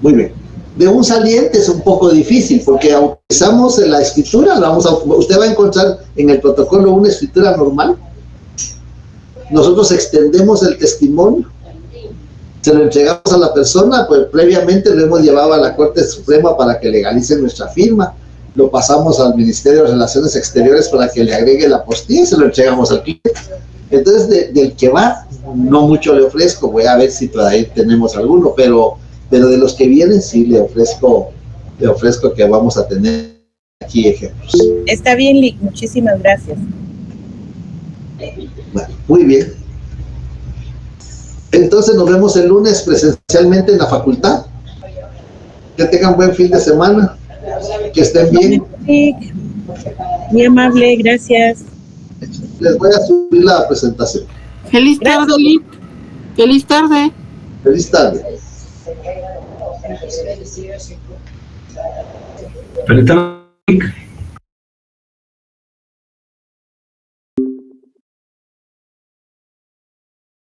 Muy bien. De un saliente es un poco difícil porque utilizamos la escritura, usted va a encontrar en el protocolo una escritura normal. Nosotros extendemos el testimonio, se lo entregamos a la persona, pues previamente lo hemos llevado a la Corte Suprema para que legalice nuestra firma, lo pasamos al Ministerio de Relaciones Exteriores para que le agregue la apostilla y se lo entregamos al cliente. Entonces, del que va, no mucho le ofrezco, voy a ver si por ahí tenemos alguno, pero de los que vienen sí le ofrezco que vamos a tener aquí ejemplos. Está bien, Lick, muchísimas gracias. Bueno, muy bien. Entonces nos vemos el lunes presencialmente en la facultad. Que tengan buen fin de semana, que estén bien. Muy amable, gracias. Les voy a subir la presentación. Feliz tarde, Lick. Feliz tarde. Feliz tarde. Feliz tarde.